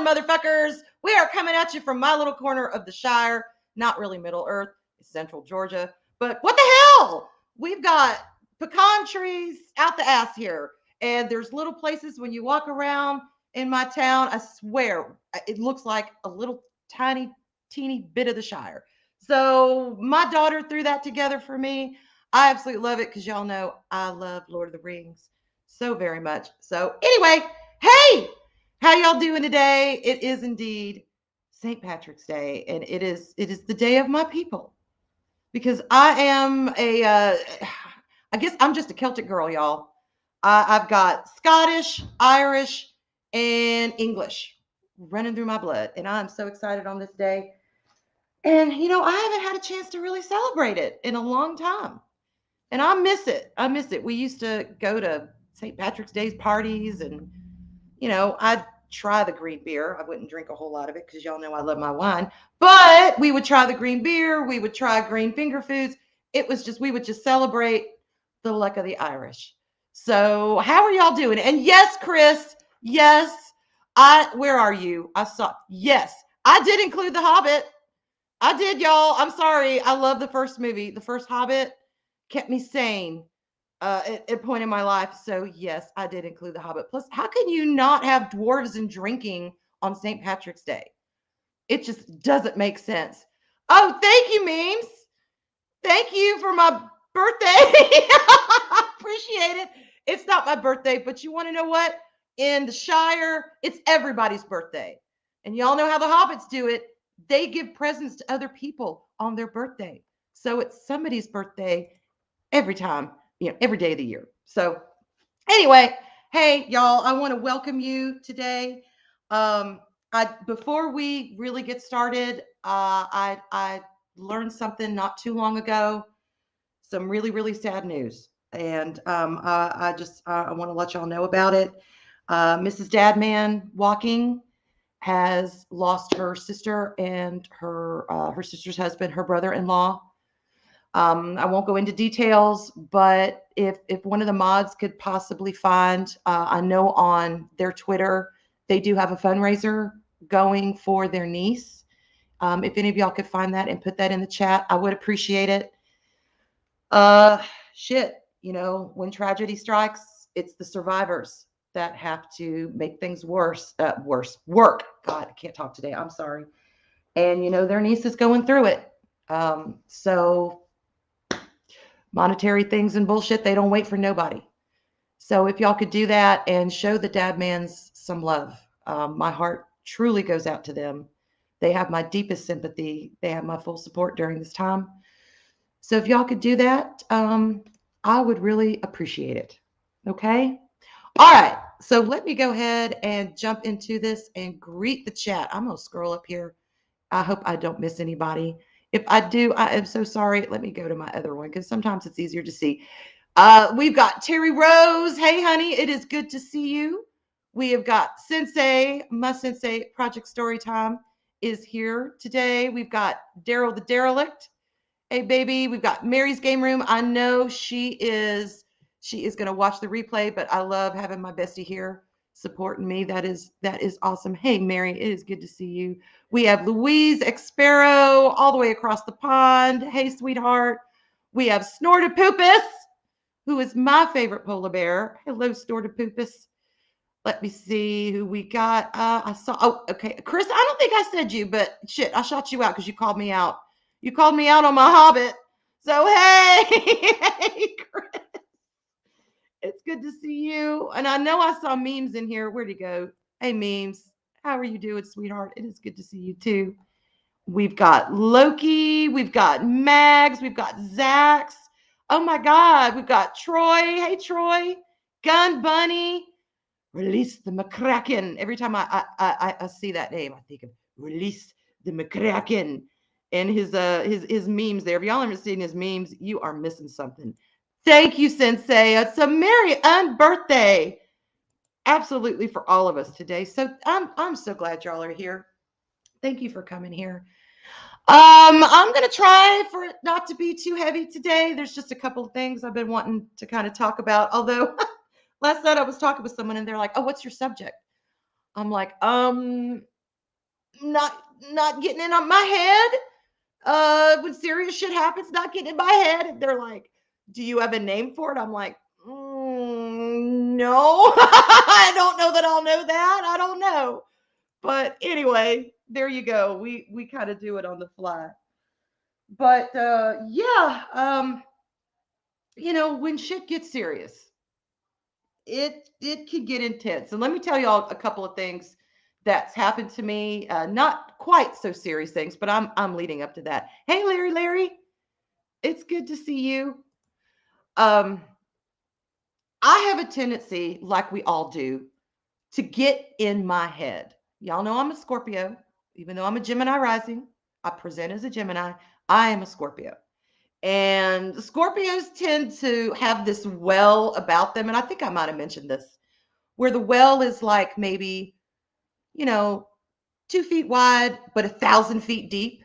Motherfuckers, we are coming at you from my little corner of the Shire, not really Middle Earth, it's Central Georgia, but what the hell? We've got pecan trees out the ass here, and there's little places when you walk around in my town, I swear, it looks like a little tiny, teeny bit of the Shire. So my daughter threw that together for me. I absolutely love it because y'all know I love Lord of the Rings so very much. So anyway, hey, how y'all doing today? It is indeed St. Patrick's Day, and it is the day of my people, because I am I guess I'm just a Celtic girl, y'all. I've got Scottish, Irish, and English running through my blood, and I'm so excited on this day. And I haven't had a chance to really celebrate it in a long time, and I miss it. I miss it. We used to go to St. Patrick's Day parties, and I'd try the green beer. I wouldn't drink a whole lot of it because y'all know I love my wine, but we would try the green beer. We would try green finger foods. It was just, we would just celebrate the luck of the Irish. So how are y'all doing? And yes, Chris, yes, where are you? I saw, yes, I did include The Hobbit. I did, y'all. I'm sorry. I love the first movie. The first Hobbit kept me sane at a point in my life. So yes, I did include The Hobbit. Plus, how can you not have dwarves and drinking on St. Patrick's Day? It just doesn't make sense. Oh, thank you, memes. Thank you for my birthday. I appreciate it. It's not my birthday, but you want to know what? In the Shire, it's everybody's birthday. And y'all know how the Hobbits do it. They give presents to other people on their birthday. So it's somebody's birthday every time, every day of the year. So anyway, hey, y'all, I want to welcome you today. Before we really get started, I learned something not too long ago, some really, really sad news. And I want to let y'all know about it. Mrs. Dadman Walking has lost her sister and her sister's husband, her brother-in-law. I won't go into details, but if one of the mods could possibly find, I know on their Twitter, they do have a fundraiser going for their niece. If any of y'all could find that and put that in the chat, I would appreciate it. When tragedy strikes, it's the survivors that have to make things work. God, I can't talk today. I'm sorry. And, their niece is going through it. So monetary things and bullshit, they don't wait for nobody. So if y'all could do that and show the Dadmans some love, my heart truly goes out to them. They have my deepest sympathy. They have my full support during this time. So if y'all could do that, I would really appreciate it. Okay? All right. So let me go ahead and jump into this and greet the chat. I'm going to scroll up here. I hope I don't miss anybody. If I do, I am so sorry. Let me go to my other one because sometimes it's easier to see. We've got Terry Rose. Hey, honey, it is good to see you. We have got Sensei, my Sensei Project Storytime is here today. We've got Daryl the Derelict. Hey, baby, we've got Mary's Game Room. I know she is going to watch the replay, but I love having my bestie here supporting me. That is awesome. Hey, Mary, it is good to see you. We have Louise Expero all the way across the pond. Hey, sweetheart. We have Snortapoopus, who is my favorite polar bear. Hello, Snortapoopus. Let me see who we got. I saw. Oh, okay, Chris. I don't think I said you, but shit, I shot you out because you called me out. You called me out on my Hobbit. So hey, hey, Chris, it's good to see you. And I know I saw memes in here. Where'd he go? Hey, memes. How are you doing, sweetheart? It is good to see you too. We've got Loki. We've got Mags. We've got Zax. Oh my God. We've got Troy. Hey, Troy. Gun Bunny. Release the McCracken. Every time I see that name, I think of release the McCracken. And his memes there. If y'all haven't seen his memes, you are missing something. Thank you, Sensei. It's a merry unbirthday. Absolutely for all of us today. So I'm so glad y'all are here. Thank you for coming here. I'm gonna try for it not to be too heavy today. There's just a couple of things I've been wanting to kind of talk about. Although last night I was talking with someone and they're like, "Oh, what's your subject?" I'm like, not getting in on my head. When serious shit happens, not getting in my head. And they're like, "Do you have a name for it?" I'm like, no, I don't know that I'll know that. I don't know. But anyway, there you go. We kind of do it on the fly. But yeah, when shit gets serious, it can get intense. And let me tell y'all a couple of things that's happened to me. Not quite so serious things, but I'm leading up to that. Hey, Larry, it's good to see you. Um, I have a tendency, like we all do, to get in my head. Y'all know I'm a Scorpio, even though I'm a Gemini rising. I present as a Gemini. I am a Scorpio. And Scorpios tend to have this well about them. And I think I might have mentioned this, where the well is like maybe, you know, 2 feet wide, but 1,000 feet deep.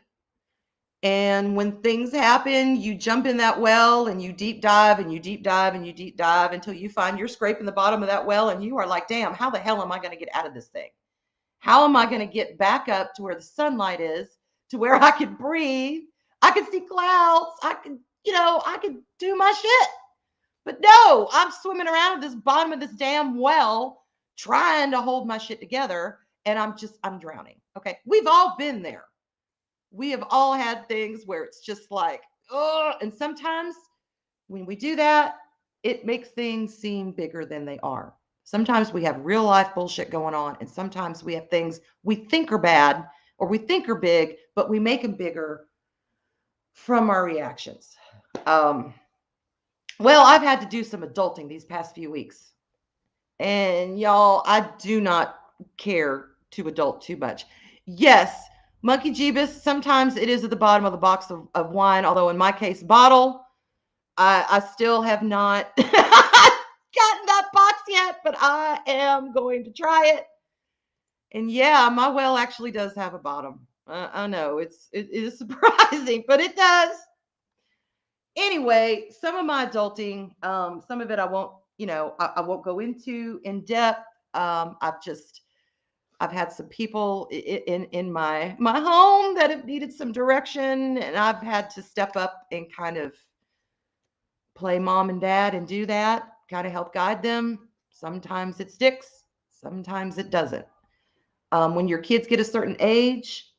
And when things happen, you jump in that well and you deep dive and you deep dive and you deep dive until you find you're scraping the bottom of that well and you are like, damn, how the hell am I going to get out of this thing? How am I going to get back up to where the sunlight is, to where I can breathe? I can see clouds. I can do my shit. But no, I'm swimming around at this bottom of this damn well trying to hold my shit together and I'm drowning. Okay. We've all been there. We have all had things where it's just like, oh, and sometimes when we do that, it makes things seem bigger than they are. Sometimes we have real life bullshit going on, and sometimes we have things we think are bad or we think are big, but we make them bigger from our reactions. Well, I've had to do some adulting these past few weeks. And y'all, I do not care to adult too much. Yes, Monkey Jeebus, sometimes it is at the bottom of the box of wine, although in my case, bottle. I still have not gotten that box yet, but I am going to try it. And yeah, my well actually does have a bottom. I know it is surprising, but it does. Anyway, some of my adulting, some of it I won't, I won't go into in depth. I've had some people in my home that have needed some direction, and I've had to step up and kind of play mom and dad and do that, kind of help guide them. Sometimes it sticks, sometimes it doesn't. When your kids get a certain age,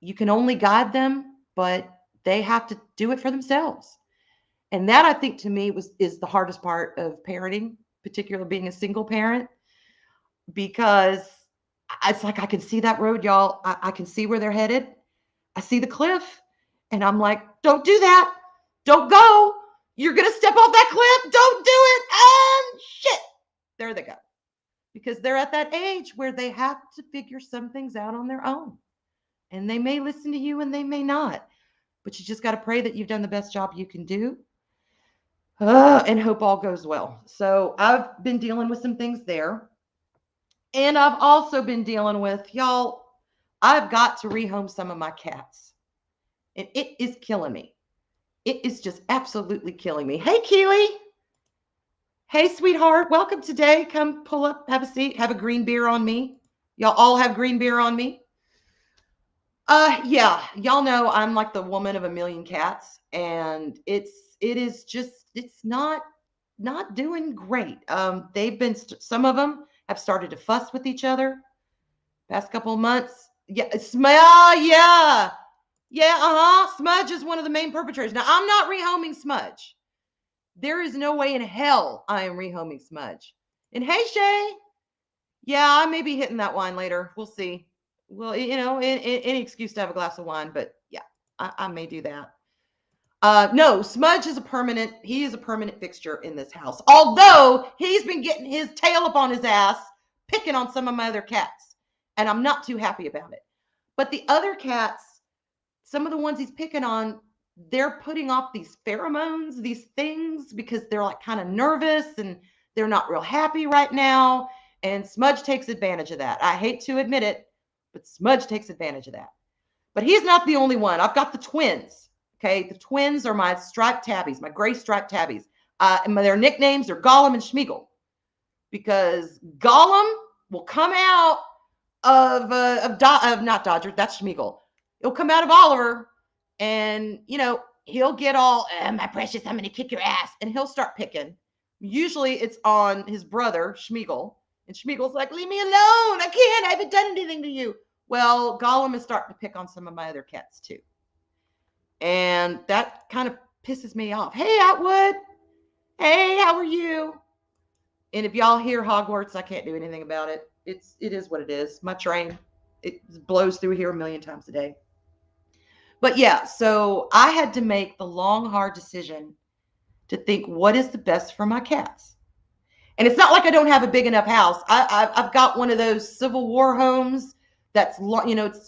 you can only guide them, but they have to do it for themselves. And that, I think, to me is the hardest part of parenting, particularly being a single parent, because it's like I can see that road, y'all. I can see where they're headed. I see the cliff, and I'm like, don't do that. Don't go. You're going to step off that cliff. Don't do it. And shit. There they go. Because they're at that age where they have to figure some things out on their own. And they may listen to you and they may not. But you just got to pray that you've done the best job you can do. and hope all goes well. So I've been dealing with some things there. And I've also been dealing with, y'all, I've got to rehome some of my cats. And it is killing me. It is just absolutely killing me. Hey, Keely. Hey, sweetheart. Welcome today. Come pull up, have a seat, have a green beer on me. Y'all all have green beer on me. Yeah, y'all know I'm like the woman of a million cats, and it's not doing great. They've been some of them have started to fuss with each other past couple of months. Yeah, yeah, yeah, Smudge is one of the main perpetrators. Now I'm not rehoming Smudge. There is no way in hell I am rehoming Smudge. And hey, Shay, yeah, I may be hitting that wine later. We'll see. Well, any excuse to have a glass of wine, but yeah, I may do that. No, Smudge is he is a permanent fixture in this house. Although he's been getting his tail up on his ass, picking on some of my other cats. And I'm not too happy about it. But the other cats, some of the ones he's picking on, they're putting off these pheromones, these things, because they're like kind of nervous and they're not real happy right now. And Smudge takes advantage of that. I hate to admit it, but Smudge takes advantage of that. But he's not the only one. I've got the twins. Okay, the twins are my striped tabbies, my gray striped tabbies. And their nicknames are Gollum and Schmeagle, because Gollum will come out of not Dodger, that's Schmeagle. He'll come out of Oliver, and he'll get all, my precious, I'm gonna kick your ass, and he'll start picking. Usually it's on his brother Schmeagle, and Schmeagle's like, leave me alone, I can't, I haven't done anything to you. Well, Gollum is starting to pick on some of my other cats too, and that kind of pisses me off. Hey, Atwood. Hey, how are you? And if y'all hear Hogwarts, I can't do anything about it. It is what it is. My train, it blows through here a million times a day. But yeah, so I had to make the long, hard decision to think, what is the best for my cats? And it's not like I don't have a big enough house. I've got one of those Civil War homes that's,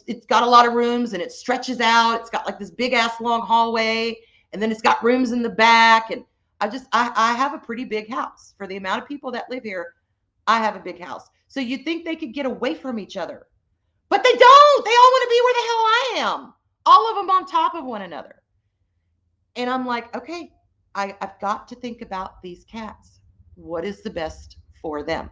it's got a lot of rooms and it stretches out. It's got like this big ass long hallway, and then it's got rooms in the back. And I have a pretty big house for the amount of people that live here. I have a big house. So you'd think they could get away from each other, but they don't. They all want to be where the hell I am. All of them on top of one another. And I'm like, okay, I've got to think about these cats. What is the best for them?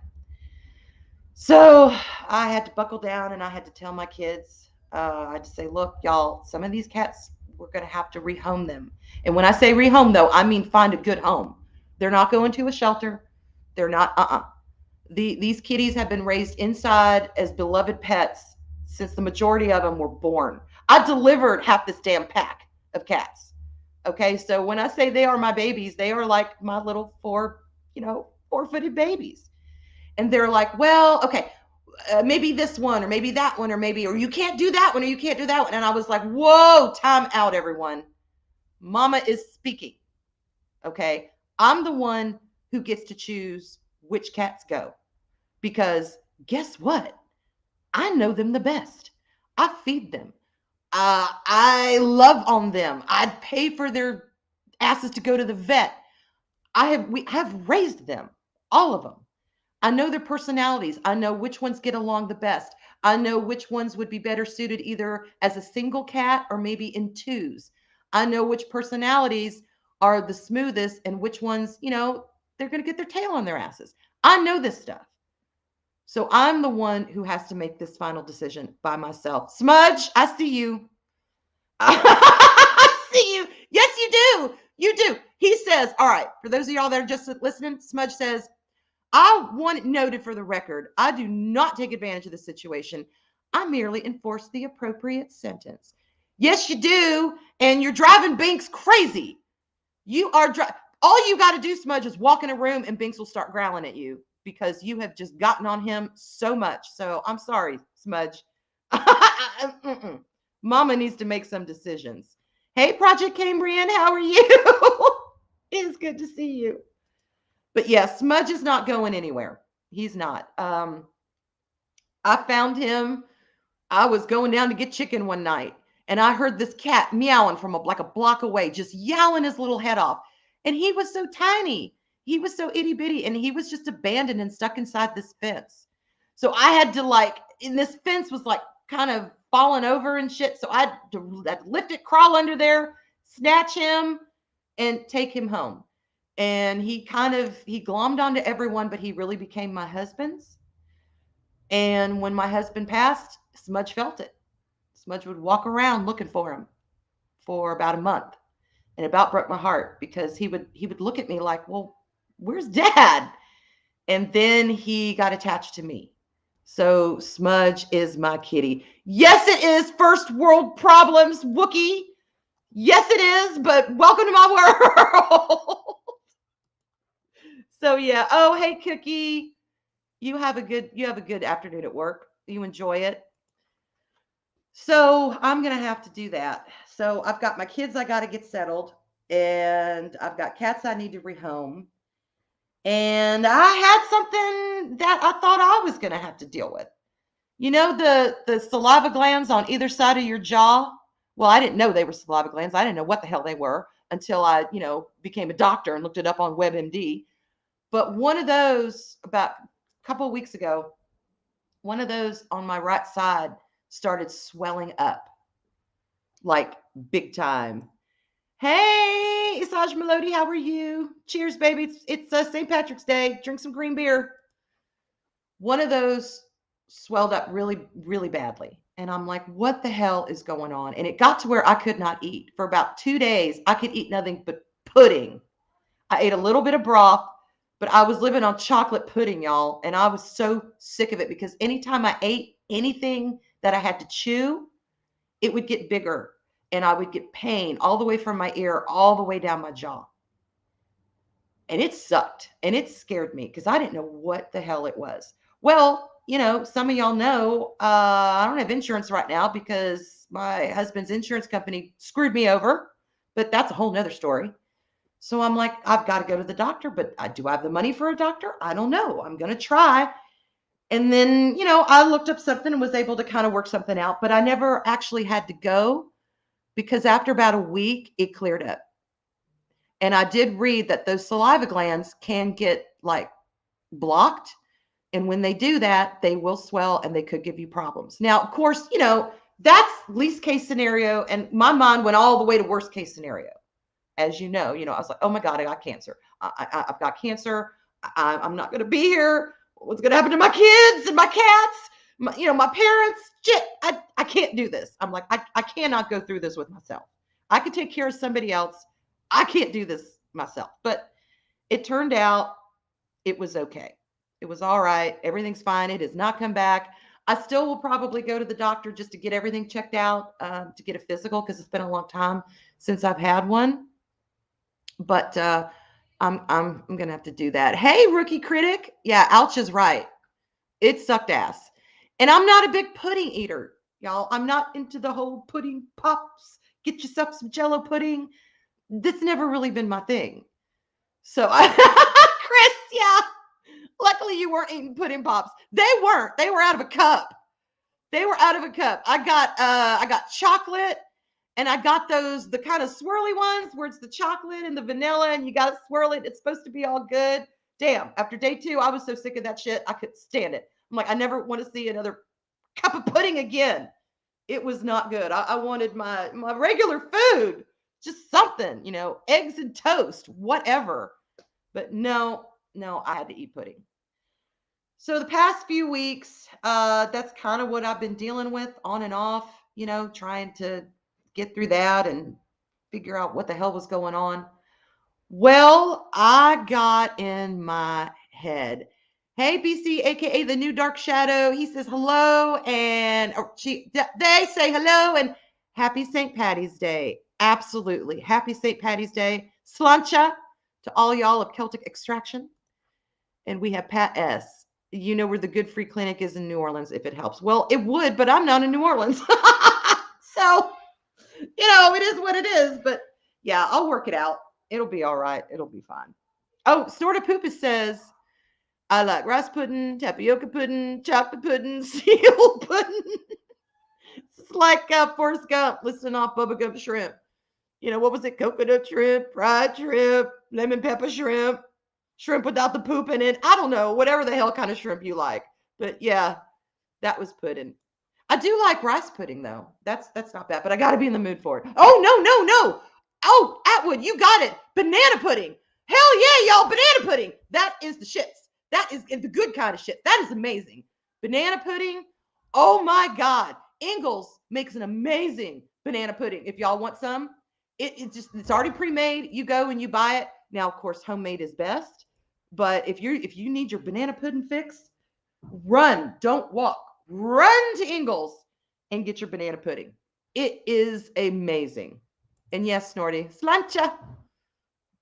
So I had to buckle down and I had to tell my kids, I had to say, look, y'all, some of these cats, we're going to have to rehome them. And when I say rehome, though, I mean find a good home. They're not going to a shelter. They're not, These kitties have been raised inside as beloved pets since the majority of them were born. I delivered half this damn pack of cats. Okay, so when I say they are my babies, they are like my little four-footed babies. And they're like, well, okay, maybe this one, or maybe that one, or you can't do that one, or you can't do that one. And I was like, whoa, time out, everyone. Mama is speaking. Okay, I'm the one who gets to choose which cats go, because guess what? I know them the best. I feed them. I love on them. I'd pay for their asses to go to the vet. We have raised them, all of them. I know their personalities. I know which ones get along the best. I know which ones would be better suited either as a single cat or maybe in twos. I know which personalities are the smoothest and which ones, they're going to get their tail on their asses. I know this stuff. So I'm the one who has to make this final decision by myself. Smudge, I see you. I see you. Yes, you do. You do. He says, all right, for those of y'all that are just listening, Smudge says, I want it noted for the record, I do not take advantage of the situation. I merely enforce the appropriate sentence. Yes, you do. And you're driving Binks crazy. You are all you got to do, Smudge, is walk in a room and Binks will start growling at you, because you have just gotten on him so much. So I'm sorry, Smudge. Mama needs to make some decisions. Hey, Project Cambrian, how are you? It is good to see you. But yeah, Smudge is not going anywhere. He's not. I found him. I was going down to get chicken one night, and I heard this cat meowing from like a block away, just yowling his little head off. And he was so tiny. He was so itty bitty, and he was just abandoned and stuck inside this fence. So I had to and this fence was like kind of falling over and shit. So I'd lift it, crawl under there, snatch him, and take him home. And he glommed onto everyone, but he really became my husband's. And when my husband passed, Smudge felt it. Smudge would walk around looking for him for about a month, and it about broke my heart because he would look at me like, well, where's Dad? And then he got attached to me. So Smudge is my kitty. Yes, it is first world problems, Wookie. Yes, it is, but welcome to my world. So yeah. Oh, hey, Cookie. You have a good afternoon at work. You enjoy it. So I'm gonna have to do that. So I've got my kids I gotta get settled, and I've got cats I need to rehome. And I had something that I thought I was gonna have to deal with. You know, the saliva glands on either side of your jaw? Well, I didn't know they were saliva glands. I didn't know what the hell they were until I, became a doctor and looked it up on WebMD. But one of those, about a couple of weeks ago, one of those on my right side started swelling up like big time. Hey, Isaj Melody, how are you? Cheers, baby. It's St. Patrick's Day. Drink some green beer. One of those swelled up really, really badly. And I'm like, what the hell is going on? And it got to where I could not eat. For about 2 days, I could eat nothing but pudding. I ate a little bit of broth, but I was living on chocolate pudding, y'all. And I was so sick of it because anytime I ate anything that I had to chew, it would get bigger. And I would get pain all the way from my ear, all the way down my jaw. And it sucked. And it scared me because I didn't know what the hell it was. Well, some of y'all know I don't have insurance right now because my husband's insurance company screwed me over. But that's a whole nother story. So I'm like, I've got to go to the doctor, but do I have the money for a doctor? I don't know. I'm going to try. And then, I looked up something and was able to kind of work something out, but I never actually had to go because after about a week, it cleared up. And I did read that those saliva glands can get blocked. And when they do that, they will swell and they could give you problems. Now, of course, that's least case scenario. And my mind went all the way to worst case scenario. As you know, I was like, oh my God, I got cancer. I've got cancer. I'm not going to be here. What's going to happen to my kids and my cats? My parents? Shit, I can't do this. I'm like, I cannot go through this with myself. I could take care of somebody else. I can't do this myself. But it turned out it was okay. It was all right. Everything's fine. It has not come back. I still will probably go to the doctor just to get everything checked out, to get a physical because it's been a long time since I've had one. But I'm gonna have to do that. Hey, rookie critic. Yeah, Ouch is right. It sucked ass. And I'm not a big pudding eater, y'all. I'm not into the whole pudding pops. Get yourself some Jello pudding. That's never really been my thing. So, Chris, yeah. Luckily, you weren't eating pudding pops. They weren't. They were out of a cup. They were out of a cup. I got chocolate. And I got the kind of swirly ones where it's the chocolate and the vanilla and you got to swirl it. It's supposed to be all good. Damn. After day 2, I was so sick of that shit. I couldn't stand it. I'm like, I never want to see another cup of pudding again. It was not good. I wanted my regular food, just something, eggs and toast, whatever. But no, I had to eat pudding. So the past few weeks, that's kind of what I've been dealing with on and off, trying to get through that and figure out what the hell was going on. Well, I got in my head. Hey, BC, aka the New Dark Shadow. He says hello, and they say hello and happy St. Patty's Day. Absolutely, happy St. Patty's Day. Slancha to all y'all of Celtic extraction. And we have Pat S. You know where the Good Free Clinic is in New Orleans, if it helps. Well, it would, but I'm not in New Orleans, so. It is what it is, but yeah, I'll work it out. It'll be all right. It'll be fine. Oh, Snort of Poopus says, I like rice pudding, tapioca pudding, chocolate pudding, seal pudding. It's like Forrest Gump listening off Bubba Gump shrimp. What was it? Coconut shrimp, fried shrimp, lemon pepper shrimp, shrimp without the poop in it. I don't know, whatever the hell kind of shrimp you like. But yeah, that was pudding. I do like rice pudding though. That's not bad, but I got to be in the mood for it. Oh no, no, no. Oh, Atwood, you got it. Banana pudding. Hell yeah, y'all, banana pudding. That is the shits. That is the good kind of shit. That is amazing. Banana pudding. Oh my God. Ingles makes an amazing banana pudding. If y'all want some, it's already pre-made. You go and you buy it. Now, of course, homemade is best. But if you need your banana pudding fix, run, don't walk. Run to Ingles and get your banana pudding. It is amazing. And yes, Snorty, slancha.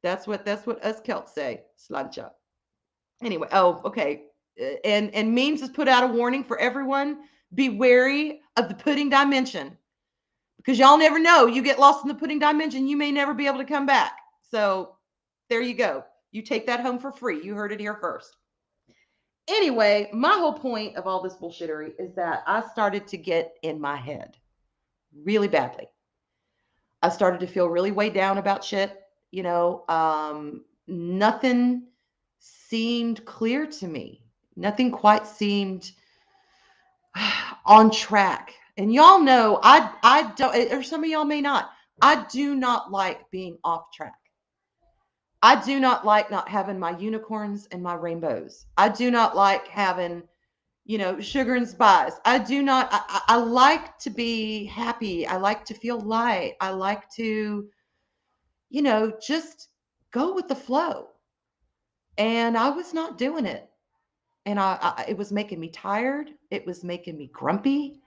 That's what us Celts say, slancha. Anyway, oh, okay. And Memes has put out a warning for everyone. Be wary of the pudding dimension. Because y'all never know. You get lost in the pudding dimension, you may never be able to come back. So there you go. You take that home for free. You heard it here first. Anyway, my whole point of all this bullshittery is that I started to get in my head really badly. I started to feel really weighed down about shit. Nothing seemed clear to me. Nothing quite seemed on track. And y'all know I don't, or some of y'all may not. I do not like being off track. I do not like not having my unicorns and my rainbows. I do not like having, sugar and spice. I like to be happy. I like to feel light. I like to, just go with the flow. And I was not doing it. And it was making me tired. It was making me grumpy.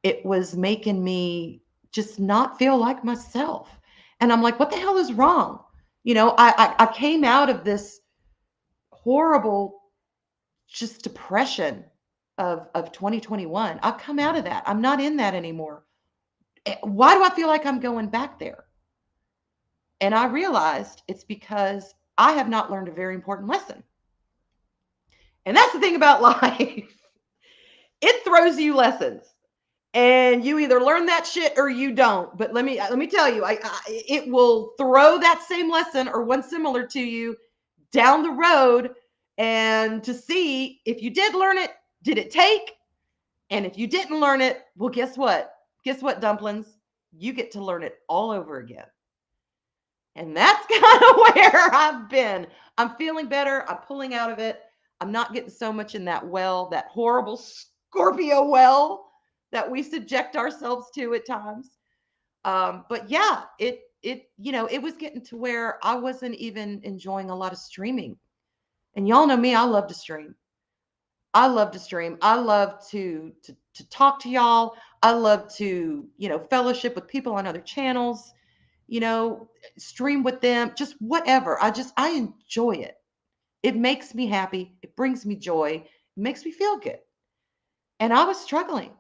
It was making me just not feel like myself. And I'm like, what the hell is wrong? I came out of this horrible just depression of 2021. I've come out of that. I'm not in that anymore. Why do I feel like I'm going back there? And I realized it's because I have not learned a very important lesson. And that's the thing about life. It throws you lessons. And you either learn that shit or you don't. But let me tell you, it will throw that same lesson or one similar to you down the road, and to see if you did learn it, did it take? And if you didn't learn it, well, guess what? Guess what, dumplings? You get to learn it all over again. And that's kind of where I've been. I'm feeling better. I'm pulling out of it. I'm not getting so much in that well, that horrible Scorpio well that we subject ourselves to at times. But yeah, it was getting to where I wasn't even enjoying a lot of streaming. And y'all know me, I love to stream. I love to stream. I love to talk to y'all. I love to, fellowship with people on other channels, stream with them, just whatever. I enjoy it. It makes me happy. It brings me joy. It makes me feel good. And I was struggling.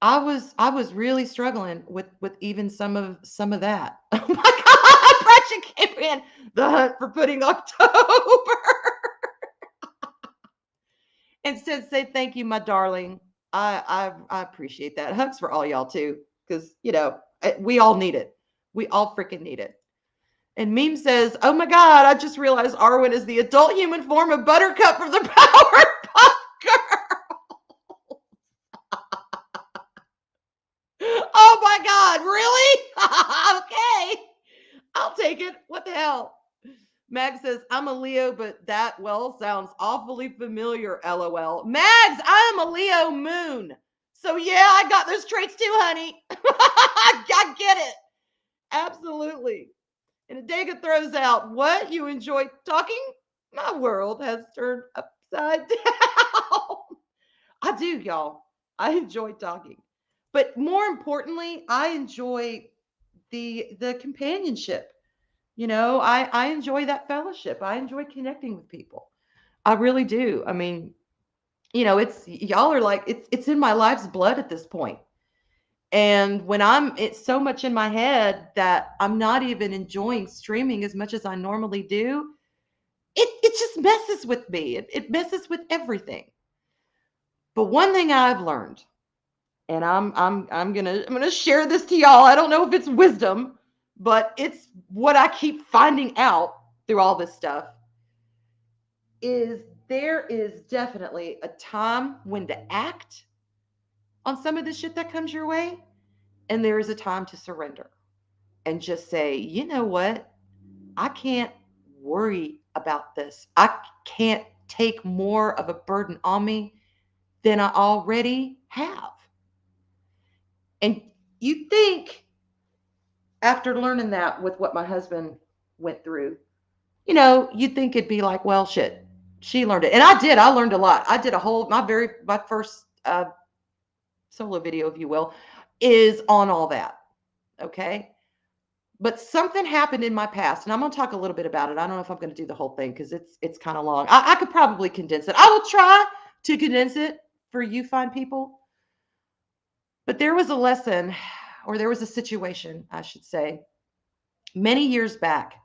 I was really struggling with even some of that. Oh my God, Gretchen came in. The hunt for pudding October. And said, say thank you, my darling. I appreciate that. Hugs for all y'all too, because we all need it. We all freaking need it. And Meme says, oh my God, I just realized Arwyn is the adult human form of Buttercup from the Powerpuff Girls. Oh my God, really? Okay. I'll take it. What the hell? Mag says, I'm a Leo, but that sounds awfully familiar, LOL. Mags, I am a Leo moon. So yeah, I got those traits too, honey. I get it. Absolutely. And Adega throws out, what? You enjoy talking? My world has turned upside down. I do, y'all. I enjoy talking. But more importantly, I enjoy the companionship. I enjoy that fellowship. I enjoy connecting with people. I really do. I mean, it's y'all are like, it's in my life's blood at this point. And when it's so much in my head that I'm not even enjoying streaming as much as I normally do, it just messes with me. It messes with everything. But one thing I've learned, and I'm gonna share this to y'all. I don't know if it's wisdom, but it's what I keep finding out. through all this stuff is there is definitely a time when to act on some of the shit that comes your way, and there is a time to surrender and just say, you know what? I can't worry about this. I can't take more of a burden on me than I already have. And you think, after learning that with what my husband went through, you'd think it'd be like, well, shit, she learned it. And I did. I learned a lot. I did my first solo video, if you will, is on all that. Okay. But something happened in my past, and I'm going to talk a little bit about it. I don't know if I'm going to do the whole thing because it's kind of long. I could probably condense it. I will try to condense it for you fine people. But there was a lesson, or there was a situation, I should say, many years back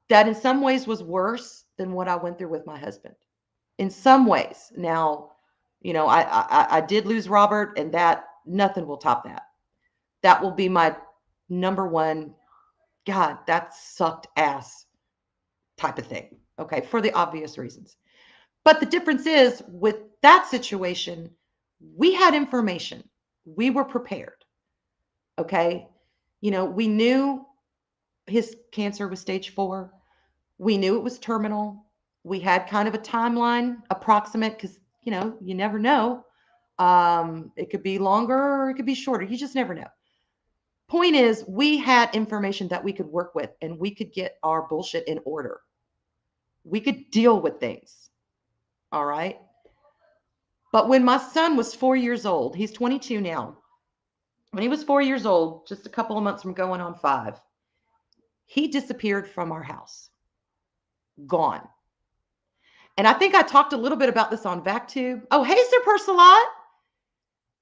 that in some ways was worse than what I went through with my husband. In some ways. Now, I did lose Robert, and that nothing will top that. That will be my number one, God, that sucked ass type of thing. Okay, for the obvious reasons. But the difference is with that situation, we had information. We were prepared. Okay. We knew his cancer was stage 4. We knew it was terminal. We had kind of a timeline approximate because, you never know. It could be longer or it could be shorter. You just never know. Point is, we had information that we could work with, and we could get our bullshit in order. We could deal with things. All right. But when my son was 4 years old, he's 22 now. When he was 4 years old, just a couple of months from going on 5, he disappeared from our house. Gone. And I think I talked a little bit about this on VacTube. Oh, hey, Sir Persalot.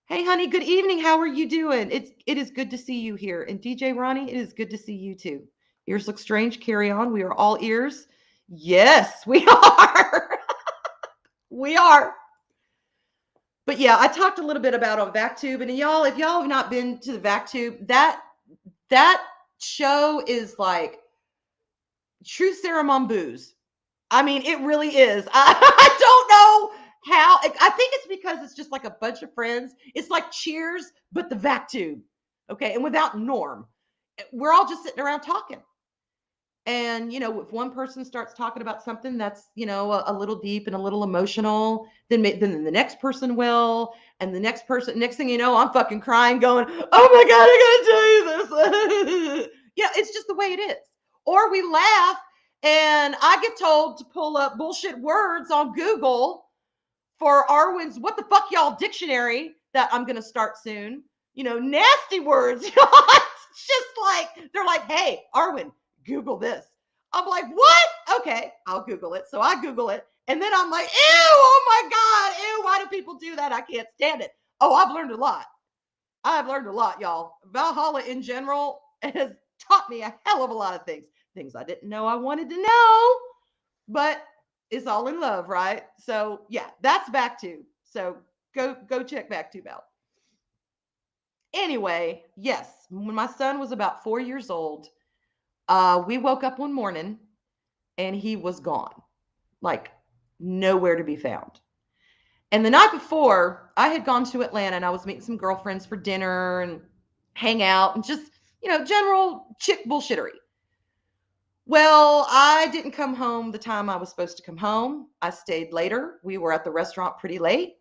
Hey, honey, good evening. How are you doing? It is good to see you here. And DJ Ronnie, it is good to see you too. Ears look strange. Carry on. We are all ears. Yes, we are. We are. But yeah, I talked a little bit about on VacTube. And y'all, if y'all have not been to the VacTube, that show is like true Ceramon booze. I mean, it really is. I don't know how. I think it's because it's just like a bunch of friends. It's like Cheers, but the VacTube. Okay. And without Norm. We're all just sitting around talking. And, if one person starts talking about something that's, a little deep and a little emotional, then the next person will. And the next thing you know, I'm fucking crying going, oh my God, I gotta tell you this. Yeah, it's just the way it is. Or we laugh and I get told to pull up bullshit words on Google for Arwyn's What the Fuck Y'all dictionary that I'm going to start soon. Nasty words. It's just like, they're like, hey, Arwyn, Google this. I'm like, what? Okay, I'll Google it. So I Google it. And then I'm like, ew, oh my God, ew, why do people do that? I can't stand it. Oh, I've learned a lot. I've learned a lot, y'all. Valhalla in general has taught me a hell of a lot of things. Things I didn't know I wanted to know, but it's all in love, right? So yeah, that's VacTube. So go check VacTube out. Anyway, yes, when my son was about 4 years old, we woke up one morning and he was gone, like nowhere to be found. And the night before, I had gone to Atlanta and I was meeting some girlfriends for dinner and hang out and just, general chick bullshittery. Well, I didn't come home the time I was supposed to come home. I stayed later. We were at the restaurant pretty late.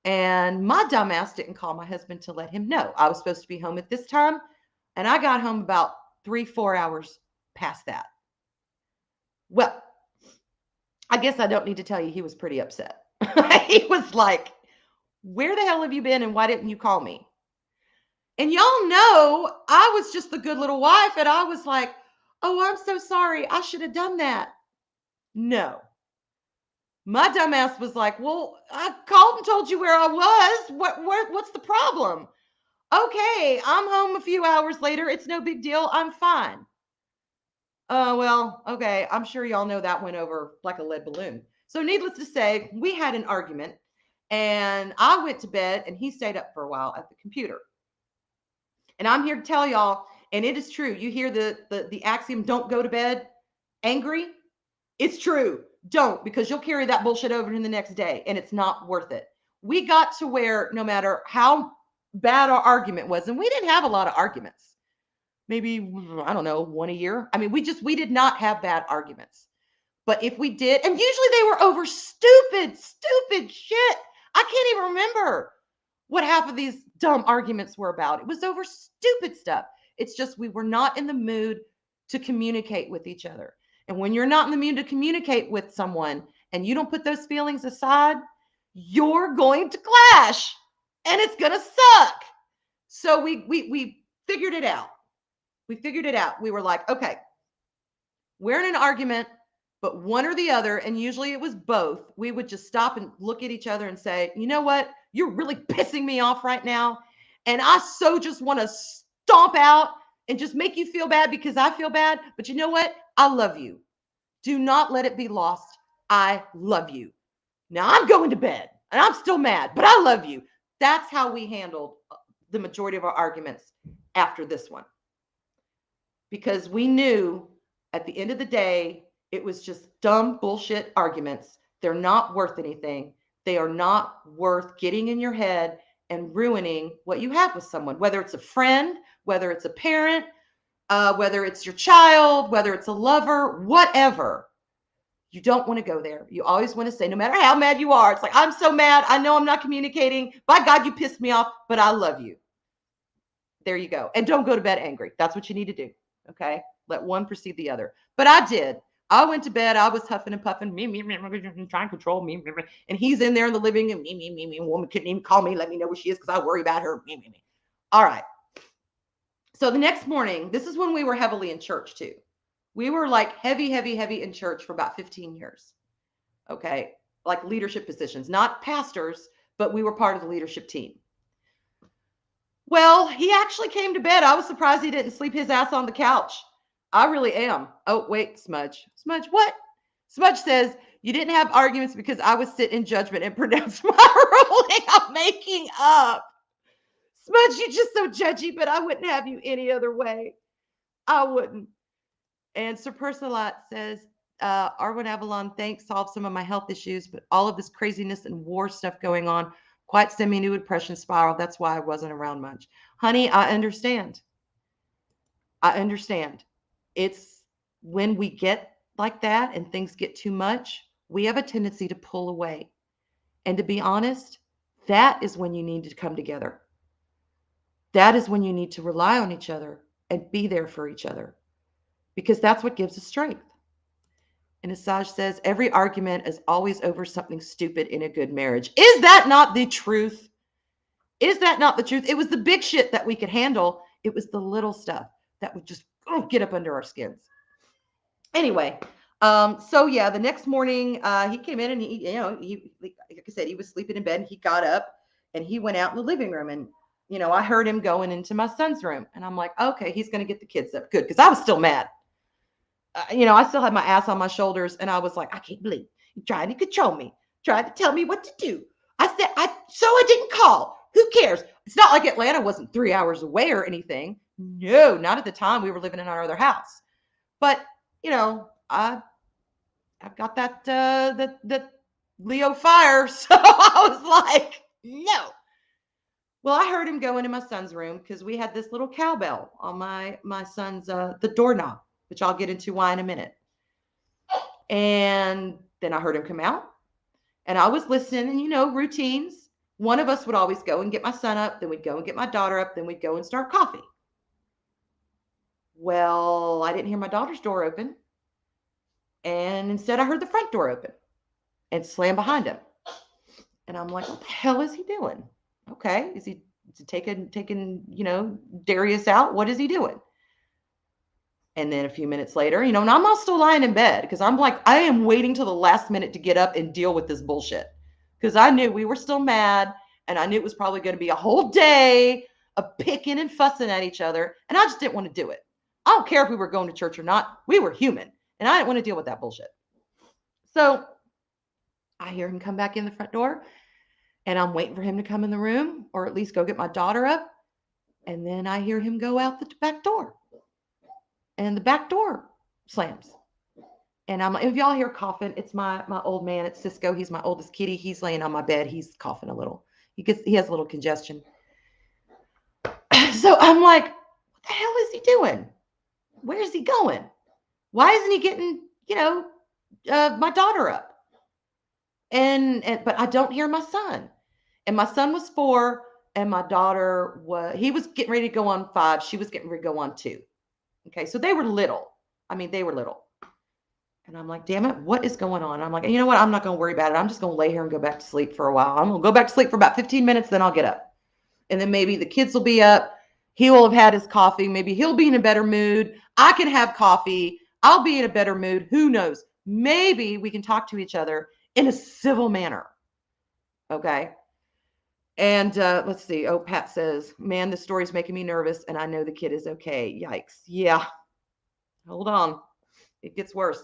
And my dumbass didn't call my husband to let him know. I was supposed to be home at this time. And I got home about 3-4 hours past that. Well, I guess I don't need to tell you he was pretty upset. He was like, where the hell have you been and why didn't you call me? And y'all know I was just the good little wife and I was like, oh, I'm so sorry. I should have done that. No. My dumbass was like, well, I called and told you where I was. What's the problem? Okay, I'm home a few hours later. It's no big deal. I'm fine. Well, okay. I'm sure y'all know that went over like a lead balloon. So needless to say, we had an argument and I went to bed and he stayed up for a while at the computer. And I'm here to tell y'all, and it is true. You hear the axiom, don't go to bed. angry, it's true. Don't, because you'll carry that bullshit over to the next day and it's not worth it. We got to where no matter how bad our argument was, and we didn't have a lot of arguments, maybe, I don't know, one a year. I mean, we did not have bad arguments. But if we did, and usually they were over stupid shit. I can't even remember what half of these dumb arguments were about. It was over stupid stuff. It's just we were not in the mood to communicate with each other. And when you're not in the mood to communicate with someone and you don't put those feelings aside, you're going to clash and it's going to suck. So we figured it out. We were like, okay, we're in an argument, but one or the other, and usually it was both, we would just stop and look at each other and say, you know what? You're really pissing me off right now. And I so just want to stomp out and just make you feel bad because I feel bad. But you know what? I love you. Do not let it be lost. I love you. Now I'm going to bed and I'm still mad, but I love you. That's how we handled the majority of our arguments after this one. Because we knew at the end of the day, it was just dumb bullshit arguments. They're not worth anything. They are not worth getting in your head and ruining what you have with someone, whether it's a friend, whether it's a parent, whether it's your child, whether it's a lover, whatever. You don't want to go there. You always want to say, no matter how mad you are, it's like, I'm so mad. I know I'm not communicating. By God, you pissed me off, but I love you. There you go. And don't go to bed angry. That's what you need to do. Okay. Let one precede the other. But I did. I went to bed. I was huffing and puffing, trying to control me. And he's in there in the living room. Me. Woman couldn't even call me, let me know where she is because I worry about her. Me. All right. So the next morning, this is when we were heavily in church too. We were like heavy in church for about 15 years. Okay. Like leadership positions, not pastors, but we were part of the leadership team. Well, he actually came to bed. I was surprised he didn't sleep his ass on the couch. I really am. Oh, wait, Smudge. Smudge, what? Smudge says, you didn't have arguments because I would sit in judgment and pronounce my ruling. I'm making up. Smudge, you're just so judgy, but I wouldn't have you any other way. I wouldn't. And Sir Percilat says, Arwyn Avalon, thanks, solved some of my health issues, but all of this craziness and war stuff going on quite sent me into a depression spiral. That's why I wasn't around much. Honey, I understand. It's when we get like that and things get too much, we have a tendency to pull away. And to be honest, that is when you need to come together. That is when you need to rely on each other and be there for each other, because that's what gives us strength. And Asajj says, every argument is always over something stupid in a good marriage. Is that not the truth? Is that not the truth? It was the big shit that we could handle. It was the little stuff that would just get up under our skins. Anyway, so yeah, the next morning he came in and he like I said, he was sleeping in bed and he got up and he went out in the living room and, I heard him going into my son's room and I'm like, okay, he's going to get the kids up. Good. Cause I was still mad. I still had my ass on my shoulders and I was like, I can't believe you trying to control me, trying to tell me what to do. I said, I didn't call. Who cares? It's not like Atlanta wasn't 3 hours away or anything. No, not at the time. We were living in our other house. But, I've got that Leo fire. So I was like, no. Well, I heard him go into my son's room because we had this little cowbell on my son's, the doorknob, which I'll get into why in a minute. And then I heard him come out and I was listening and, routines. One of us would always go and get my son up. Then we'd go and get my daughter up. Then we'd go and start coffee. Well, I didn't hear my daughter's door open. And instead I heard the front door open and slam behind him. And I'm like, what the hell is he doing? Okay. Is he taking, Darius out? What is he doing? And then a few minutes later, and I'm all still lying in bed because I'm like, I am waiting till the last minute to get up and deal with this bullshit. Because I knew we were still mad and I knew it was probably going to be a whole day of picking and fussing at each other. And I just didn't want to do it. I don't care if we were going to church or not. We were human and I didn't want to deal with that bullshit. So I hear him come back in the front door and I'm waiting for him to come in the room or at least go get my daughter up. And then I hear him go out the back door and the back door slams. And I'm like, if y'all hear coughing, it's my old man. It's Cisco. He's my oldest kitty. He's laying on my bed. He's coughing a little. He has a little congestion. So I'm like, what the hell is he doing? Where is he going? Why isn't he getting, my daughter up? But I don't hear my son. And my son was 4, and my daughter he was getting ready to go on 5. She was getting ready to go on 2. Okay, so they were little. I mean, they were little. And I'm like, damn it, what is going on? I'm like, you know what? I'm not going to worry about it. I'm just going to lay here and go back to sleep for a while. I'm going to go back to sleep for about 15 minutes, then I'll get up. And then maybe the kids will be up. He will have had his coffee. Maybe he'll be in a better mood. I can have coffee. I'll be in a better mood. Who knows? Maybe we can talk to each other in a civil manner. Okay. And let's see. Oh, Pat says, man, this story's making me nervous, and I know the kid is okay. Yikes. Yeah. Hold on. It gets worse.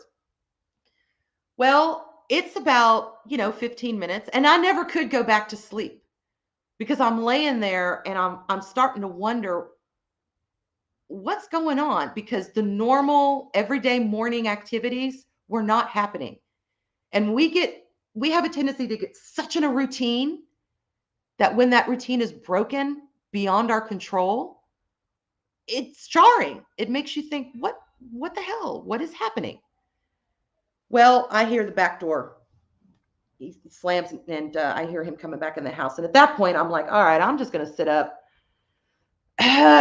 Well, it's about, 15 minutes, and I never could go back to sleep because I'm laying there and I'm starting to wonder what's going on, because the normal everyday morning activities were not happening. And we have a tendency to get such in a routine that when that routine is broken beyond our control, it's jarring. It makes you think, what the hell? What is happening? Well, I hear the back door. He slams, and I hear him coming back in the house. And at that point, I'm like, all right, I'm just going to sit up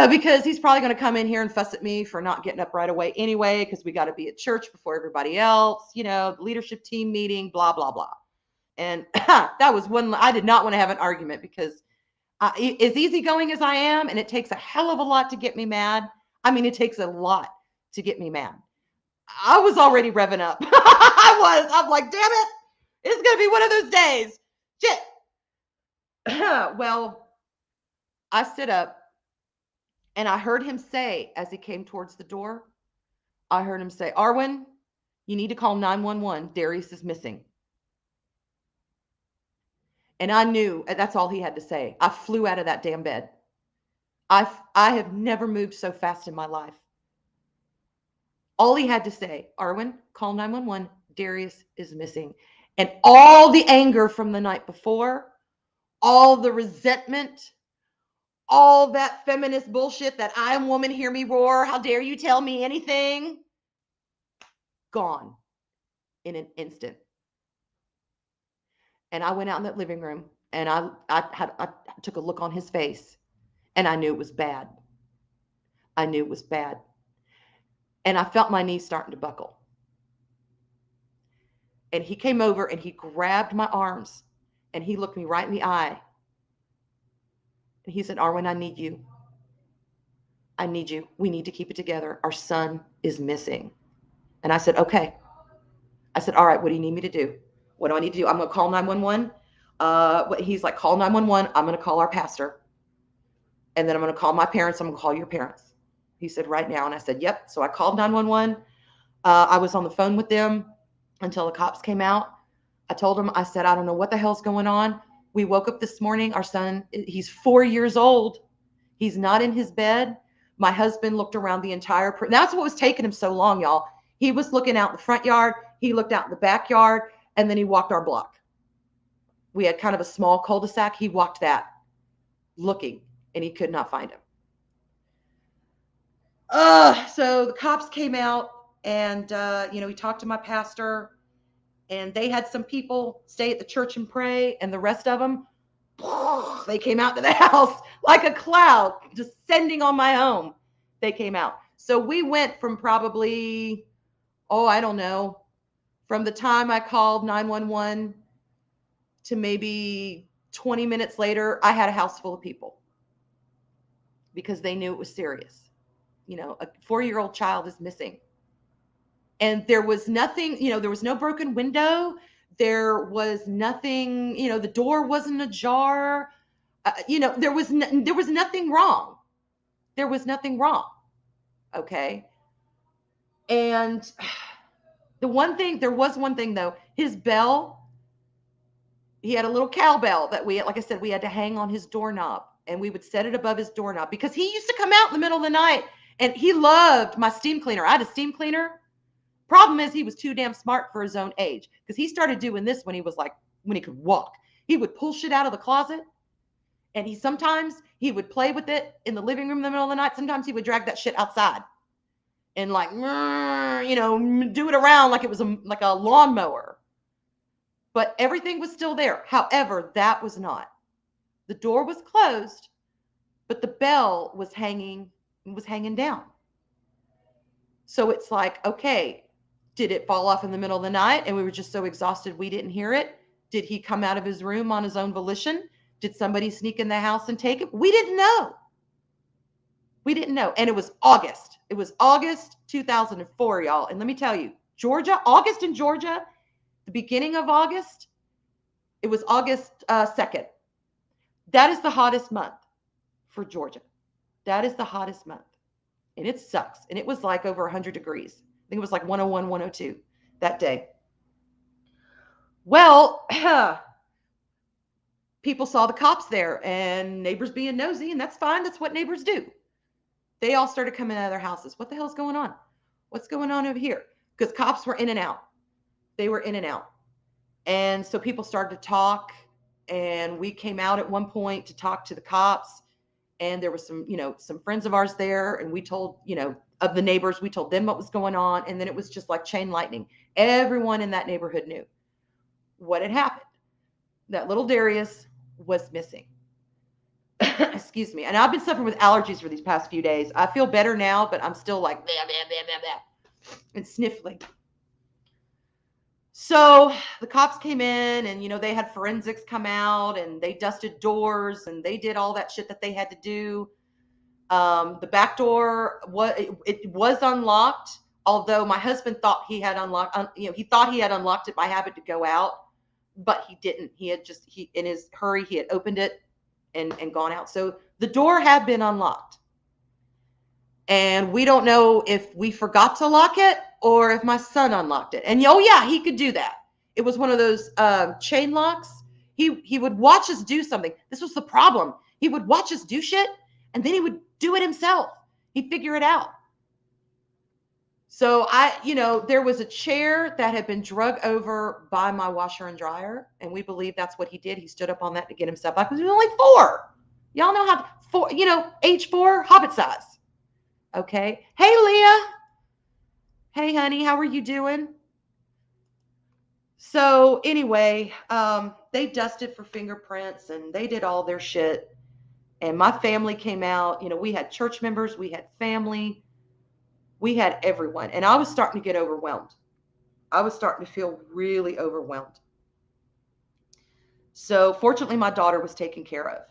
because he's probably going to come in here and fuss at me for not getting up right away anyway, because we got to be at church before everybody else, the leadership team meeting, blah, blah, blah. And that was one, I did not want to have an argument, because as easygoing as I am, and it takes a hell of a lot to get me mad. I mean, it takes a lot to get me mad. I was already revving up. I'm like, damn it. It's going to be one of those days. Shit. Well, I stood up, and I heard him say, as he came towards the door, I heard him say, Arwyn, you need to call 911. Darius is missing. And I knew that's all he had to say. I flew out of that damn bed. I have never moved so fast in my life. All he had to say, Arwyn, call 911. Darius is missing. And all the anger from the night before, all the resentment, all that feminist bullshit that I am woman, hear me roar, how dare you tell me anything, gone in an instant. And I went out in that living room, and I took a look on his face, and I knew it was bad. I knew it was bad. And I felt my knees starting to buckle. And he came over and he grabbed my arms, and he looked me right in the eye. And he said, Arwyn, I need you. I need you. We need to keep it together. Our son is missing. And I said, okay. I said, all right, what do you need me to do? What do I need to do? I'm going to call 911. He's like, call 911. I'm going to call our pastor. And then I'm going to call my parents. I'm going to call your parents. He said, right now. And I said, yep. So I called 911. I was on the phone with them until the cops came out. I told them, I said, I don't know what the hell's going on. We woke up this morning. Our son, he's 4 years old. He's not in his bed. My husband looked around the entire, that's what was taking him so long, y'all. He was looking out in the front yard. He looked out in the backyard, and then he walked our block. We had kind of a small cul-de-sac. He walked that looking, and he could not find him. So the cops came out, and, we talked to my pastor, and they had some people stay at the church and pray, and the rest of them, they came out to the house like a cloud descending on my home. They came out. So we went from probably, I don't know, from the time I called 911 to maybe 20 minutes later, I had a house full of people because they knew it was serious. A 4-year-old child is missing. And there was nothing, there was no broken window. There was nothing, the door wasn't ajar. There was nothing wrong. There was nothing wrong. Okay. And there was one thing though, his bell, he had a little cowbell that like I said, we had to hang on his doorknob, and we would set it above his doorknob because he used to come out in the middle of the night, and he loved my steam cleaner. I had a steam cleaner. Problem is, he was too damn smart for his own age, because he started doing this when he could walk. He would pull shit out of the closet, and sometimes he would play with it in the living room in the middle of the night. Sometimes he would drag that shit outside and like, do it around like it was like a lawnmower. But everything was still there. However, that was not. The door was closed, but the bell was hanging down. So it's like, okay, did it fall off in the middle of the night and we were just so exhausted we didn't hear it? Did he come out of his room on his own volition? Did somebody sneak in the house and take it? We didn't know. We didn't know. And it was August. It was August 2004, y'all. And let me tell you, August in Georgia, the beginning of August, it was August 2nd. That is the hottest month for Georgia. That is the hottest month. And it sucks. And it was like over 100 degrees. I think it was like 101, 102 that day. Well, people saw the cops there and neighbors being nosy, and that's fine. That's what neighbors do. They all started coming out of their houses. What the hell's going on? What's going on over here? Because cops were in and out. They were in and out. And so people started to talk, and we came out at one point to talk to the cops. And there was some friends of ours there, and we told, of the neighbors, we told them what was going on. And then it was just like chain lightning. Everyone in that neighborhood knew what had happened. That little Darius was missing. Excuse me. And I've been suffering with allergies for these past few days. I feel better now, but I'm still like, blah, blah, blah, blah, blah, and sniffling. So the cops came in, and, they had forensics come out, and they dusted doors, and they did all that shit that they had to do. The back door, it was unlocked, although my husband thought he had unlocked, he thought he had unlocked it by habit to go out, but he didn't. In his hurry, he had opened it and gone out. So the door had been unlocked. And we don't know if we forgot to lock it or if my son unlocked it. And yeah, he could do that. It was one of those chain locks. He would watch us do something. This was the problem. He would watch us do shit, and then he would do it himself. He'd figure it out. So there was a chair that had been drug over by my washer and dryer, and we believe that's what he did. He stood up on that to get himself up, because he was only 4. Y'all know how 4, age 4, hobbit size. Okay. Hey, Leah. Hey, honey, how are you doing? So anyway, they dusted for fingerprints, and they did all their shit. And my family came out. We had church members, we had family, we had everyone. And I was starting to get overwhelmed. I was starting to feel really overwhelmed. So fortunately, my daughter was taken care of.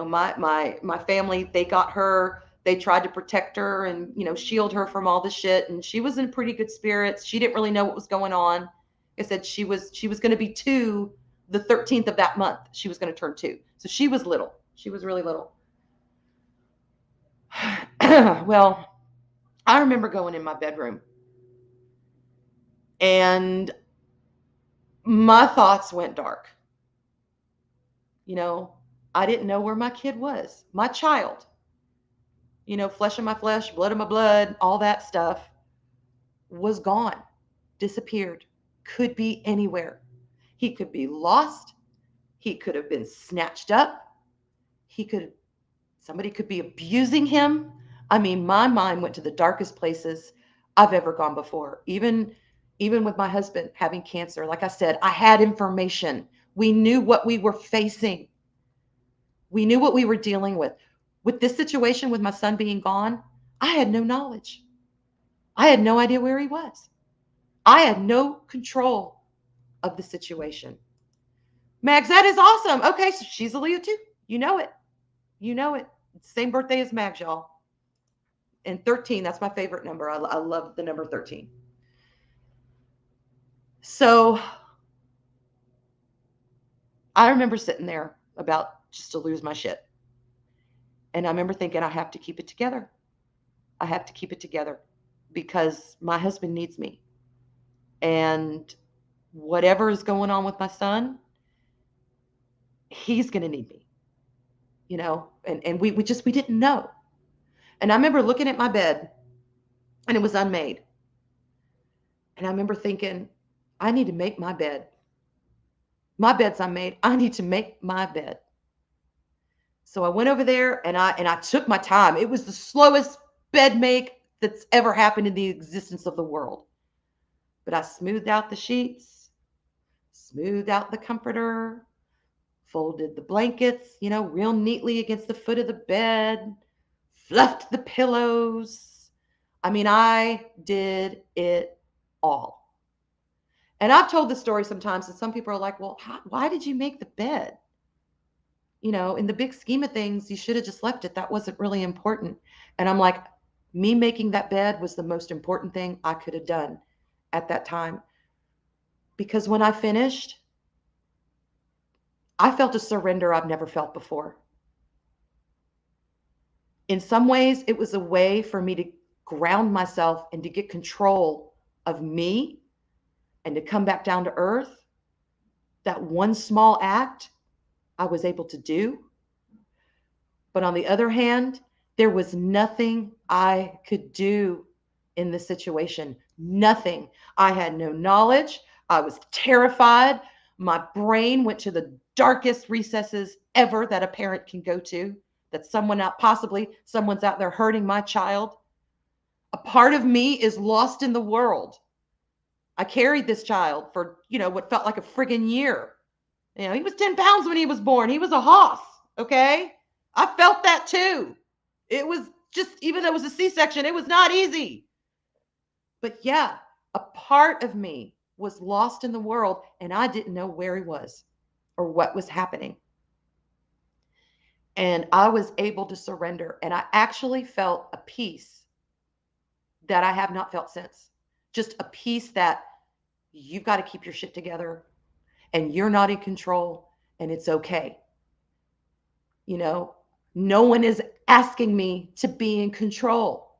My family, they got her. They tried to protect her and, shield her from all the shit. And she was in pretty good spirits. She didn't really know what was going on. I said she was going to be 2 the 13th of that month. She was going to turn 2. So she was little. She was really little. Well, I remember going in my bedroom, and my thoughts went dark. I didn't know where my kid was. My child. Flesh of my flesh, blood of my blood, all that stuff was gone, disappeared, could be anywhere. He could be lost. He could have been snatched up. Somebody could be abusing him. I mean, my mind went to the darkest places I've ever gone before. Even with my husband having cancer, like I said, I had information. We knew what we were facing. We knew what we were dealing with. With this situation, with my son being gone, I had no knowledge. I had no idea where he was. I had no control of the situation. Mags, that is awesome. Okay, so she's a Leo too. You know it. Same birthday as Mags, y'all. And 13, that's my favorite number. I love the number 13. So I remember sitting there about just to lose my shit. And I remember thinking, I have to keep it together. I have to keep it together because my husband needs me. And whatever is going on with my son, he's going to need me, and we didn't know. And I remember looking at my bed, and it was unmade. And I remember thinking, I need to make my bed. My bed's unmade. I need to make my bed. So I went over there and I took my time. It was the slowest bed make that's ever happened in the existence of the world. But I smoothed out the sheets, smoothed out the comforter, folded the blankets, real neatly against the foot of the bed, fluffed the pillows. I mean, I did it all. And I've told this story sometimes, and some people are like, well, why did you make the bed? In the big scheme of things, you should have just left it. That wasn't really important. And I'm like, me making that bed was the most important thing I could have done at that time. Because when I finished, I felt a surrender I've never felt before. In some ways, it was a way for me to ground myself and to get control of me and to come back down to earth. That one small act I was able to do. But on the other hand, there was nothing I could do in this situation. Nothing. I had no knowledge. I was terrified. My brain went to the darkest recesses ever that a parent can go to, that someone's out there hurting my child. A part of me is lost in the world. I carried this child for, what felt like a friggin' year. He was 10 pounds when he was born. He was a hoss, okay? I felt that too. It was just, even though it was a C-section, it was not easy. But yeah, a part of me was lost in the world and I didn't know where he was or what was happening. And I was able to surrender, and I actually felt a peace that I have not felt since. Just a peace that you've got to keep your shit together and you're not in control and it's okay. No one is asking me to be in control.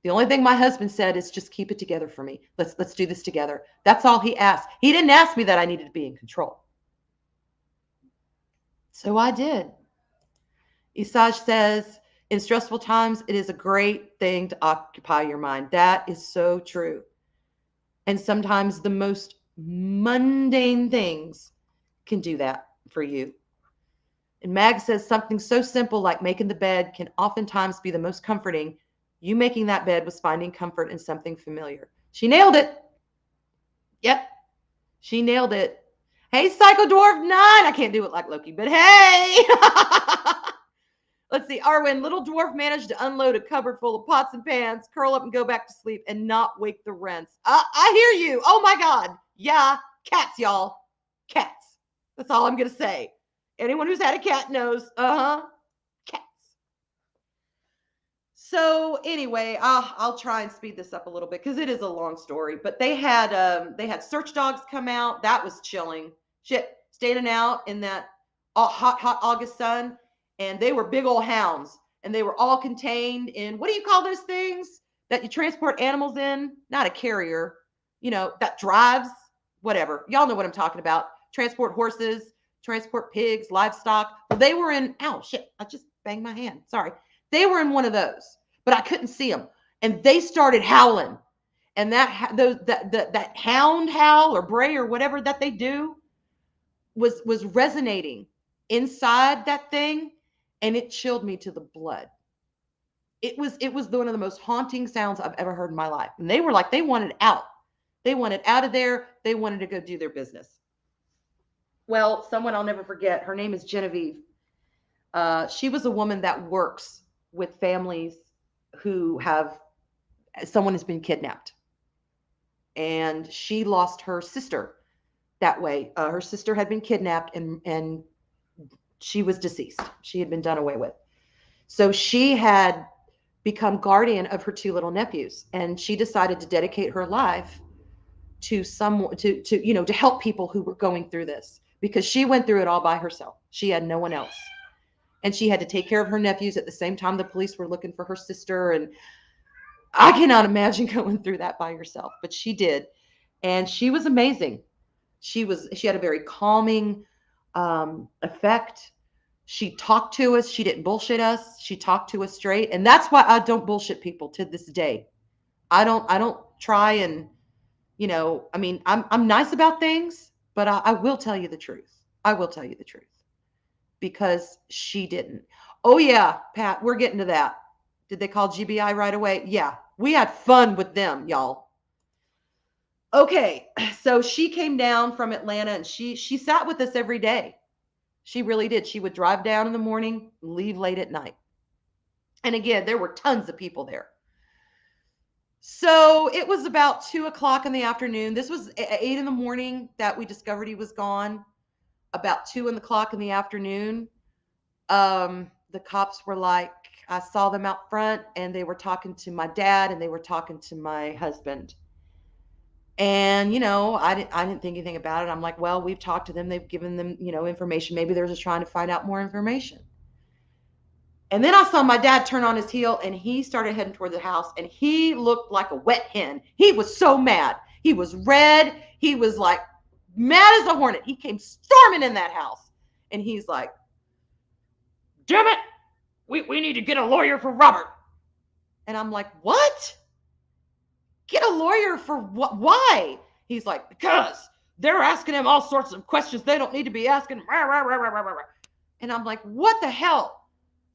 The only thing my husband said is just keep it together for me. Let's do this together. That's all he asked. He didn't ask me that I needed to be in control. So I did. Isaj says, in stressful times, it is a great thing to occupy your mind. That is so true. And sometimes the most mundane things can do that for you. And Mag says something so simple like making the bed can oftentimes be the most comforting. You making that bed was finding comfort in something familiar. She nailed it. Yep. She nailed it. Hey, Psycho Dwarf 9. I can't do it like Loki, but hey. Let's see. Arwyn, little dwarf managed to unload a cupboard full of pots and pans, curl up and go back to sleep and not wake the rents. I hear you. Oh my God. Yeah. Cats, y'all. Cats. That's all I'm going to say. Anyone who's had a cat knows. Cats. So anyway, I'll try and speed this up a little bit because it is a long story. But they had search dogs come out. That was chilling. Shit, standing out in that hot August sun, and they were big old hounds, and they were all contained in, what do you call those things that you transport animals in? Not a carrier, that drives, whatever. Y'all know what I'm talking about. Transport horses, transport pigs, livestock. Well, they were in, ow, shit, I just banged my hand. Sorry. They were in one of those, but I couldn't see them. And they started howling. And that hound howl or bray or whatever that they do was resonating inside that thing, and it chilled me to the blood. It was one of the most haunting sounds I've ever heard in my life. And they were like, they wanted out. They wanted out of there. They wanted to go do their business. Well, someone I'll never forget, her name is Genevieve. She was a woman that works with families who have, someone has been kidnapped. And she lost her sister that way. Her sister had been kidnapped and she was deceased. She had been done away with. So she had become guardian of her two little nephews, and she decided to dedicate her life to someone to help people who were going through this, because she went through it all by herself. She had no one else. And she had to take care of her nephews at the same time the police were looking for her sister. And I cannot imagine going through that by yourself, but she did. And she was amazing. She had a very calming effect. She talked to us. She didn't bullshit us. She talked to us straight. And that's why I don't bullshit people to this day. I don't try and you know, I mean, I'm nice about things, but I will tell you the truth. I will tell you the truth because she didn't. Oh yeah, Pat, we're getting to that. Did they call GBI right away? Yeah, we had fun with them, y'all. Okay, so she came down from Atlanta and she sat with us every day. She really did. She would drive down in the morning, leave late at night. And again, there were tons of people there. So it was about 2 o'clock in the afternoon. This was 8 in the morning that we discovered he was gone. About 2 o'clock in the afternoon, the cops were like, I saw them out front and they were talking to my dad and they were talking to my husband. And, you know, I didn't think anything about it. I'm like, well, we've talked to them. They've given them, you know, information. Maybe they're just trying to find out more information. And then I saw my dad turn on his heel and he started heading toward the house and he looked like a wet hen. He was so mad. He was red. He was like mad as a hornet. He came storming in that house and he's like, damn it, we need to get a lawyer for Robert. And I'm like, what? Get a lawyer for what? Why? He's like, because they're asking him all sorts of questions they don't need to be asking. And I'm like, what the hell?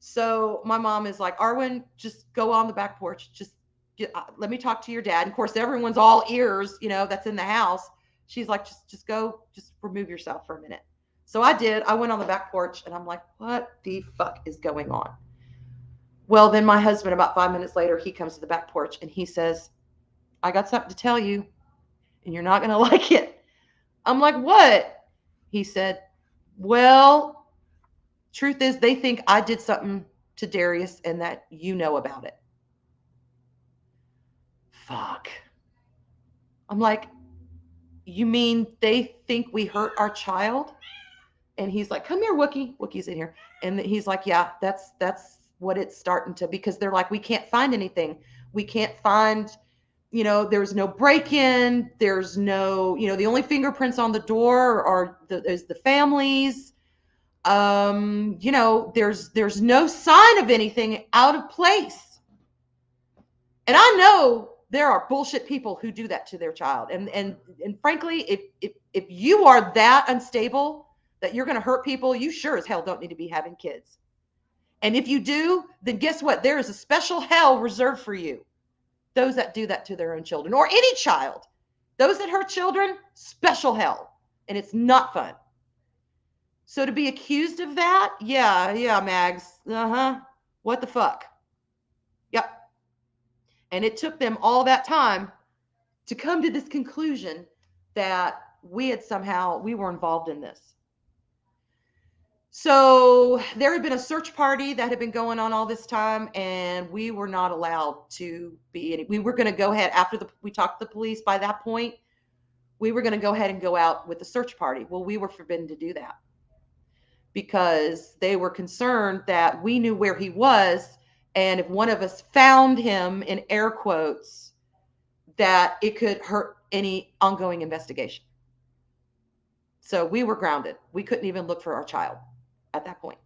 So my mom is like, Arwyn, just go on the back porch. Just let me talk to your dad. And of course, everyone's all ears, you know, that's in the house. She's like, just go, just remove yourself for a minute. So I did. I went on the back porch and I'm like, what the fuck is going on? Well, then my husband, about 5 minutes later, he comes to the back porch and he says, I got something to tell you and you're not going to like it. I'm like, what? He said, well, truth is they think I did something to Darius and that you know about it. Fuck. I'm like, you mean they think we hurt our child? And he's like, come here, Wookie. Wookie's in here. And he's like, yeah, that's what it's starting to, because they're like, we can't find anything. We can't find, you know, there's no break-in. There's no, you know, the only fingerprints on the door is the family's. You know, there's no sign of anything out of place. And I know there are bullshit people who do that to their child. And frankly, if you are that unstable that you're going to hurt people, you sure as hell don't need to be having kids. And if you do, then guess what? There is a special hell reserved for you. Those that do that to their own children or any child. Those that hurt children, special hell. And it's not fun. So to be accused of that, yeah, Mags. What the fuck? Yep. And it took them all that time to come to this conclusion that we were involved in this. So there had been a search party that had been going on all this time, and we were not allowed to be any. We were going to go ahead after we talked to the police. By that point, we were going to go ahead and go out with the search party. Well, we were forbidden to do that because they were concerned that we knew where he was, and if one of us found him, in air quotes, that it could hurt any ongoing investigation. So we were grounded. We couldn't even look for our child at that point.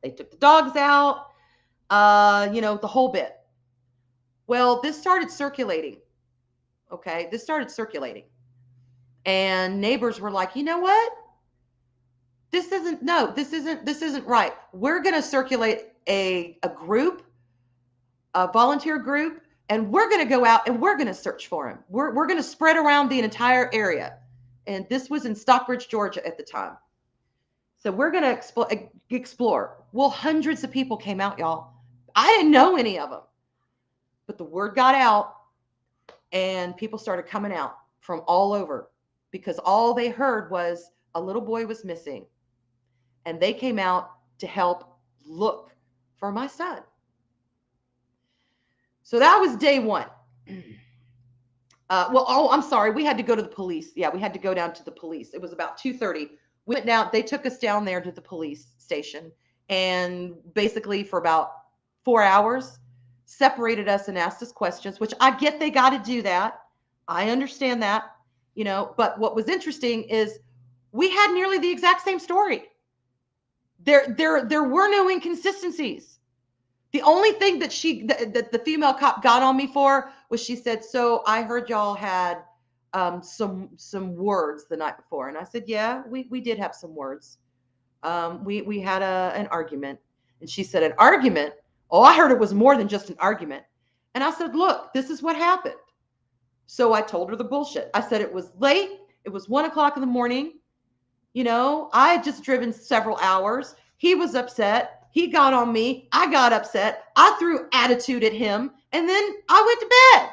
They took the dogs out, you know, the whole bit. Well, this started circulating. Okay, this started circulating. And neighbors were like, you know what? This isn't right. We're going to circulate a group, a volunteer group, and we're going to go out and we're going to search for him. We're going to spread around the entire area. And this was in Stockbridge, Georgia at the time. So we're going to explore. Well, hundreds of people came out, y'all. I didn't know any of them. But the word got out and people started coming out from all over because all they heard was a little boy was missing. And they came out to help look for my son. So that was day one. I'm sorry. We had to go to the police. Yeah, we had to go down to the police. It was about 2:30. We went down. They took us down there to the police station and basically for about 4 hours separated us and asked us questions, which I get they got to do that. I understand that, you know, but what was interesting is we had nearly the exact same story. There were no inconsistencies. The only thing that that the female cop got on me for was she said, "So I heard y'all had some words the night before," and I said, "Yeah, we did have some words. We had an argument," and she said, "An argument? Oh, I heard it was more than just an argument." And I said, "Look, this is what happened." So I told her the bullshit. I said it was late. It was 1 o'clock in the morning. I had just driven several hours. He was upset. He got on me. I got upset. I threw attitude at him. And then I went to bed.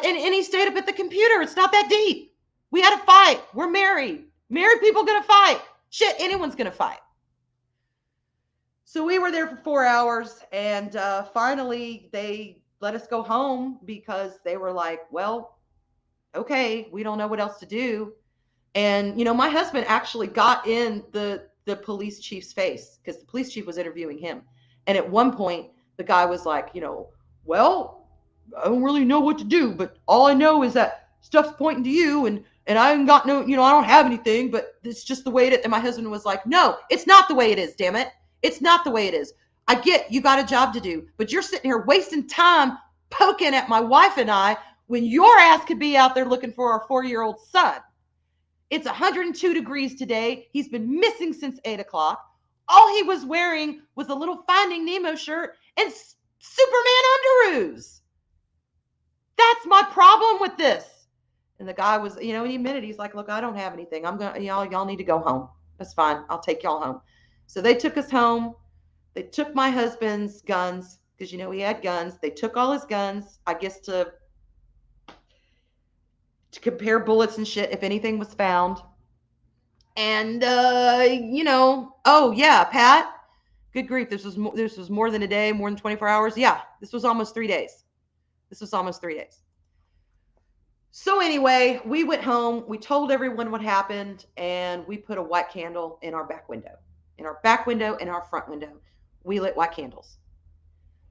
And he stayed up at the computer. It's not that deep. We had a fight. We're married. Married people going to fight. Shit, anyone's going to fight. So we were there for 4 hours. And finally, they let us go home because they were like, well, okay, we don't know what else to do. And, my husband actually got in the police chief's face because the police chief was interviewing him. And at one point, the guy was like, well, I don't really know what to do, but all I know is that stuff's pointing to you and I haven't got no, I don't have anything, but it's just the way it is. And my husband was like, no, it's not the way it is, damn it. It's not the way it is. I get you got a job to do, but you're sitting here wasting time poking at my wife and I when your ass could be out there looking for our 4-year-old son. It's 102 degrees today. He's been missing since 8 o'clock. All he was wearing was a little Finding Nemo shirt and Superman underoos. That's my problem with this. And the guy was, he admitted, he's like, look, I don't have anything. I'm going to, y'all need to go home. That's fine. I'll take y'all home. So they took us home. They took my husband's guns because, he had guns. They took all his guns, I guess, to compare bullets and shit if anything was found. And oh yeah, Pat, good grief, this was more than a day, more than 24 hours. Yeah, this was almost 3 days. So anyway, we went home, we told everyone what happened, and we put a white candle in our back window. In our back window and our front window, we lit white candles.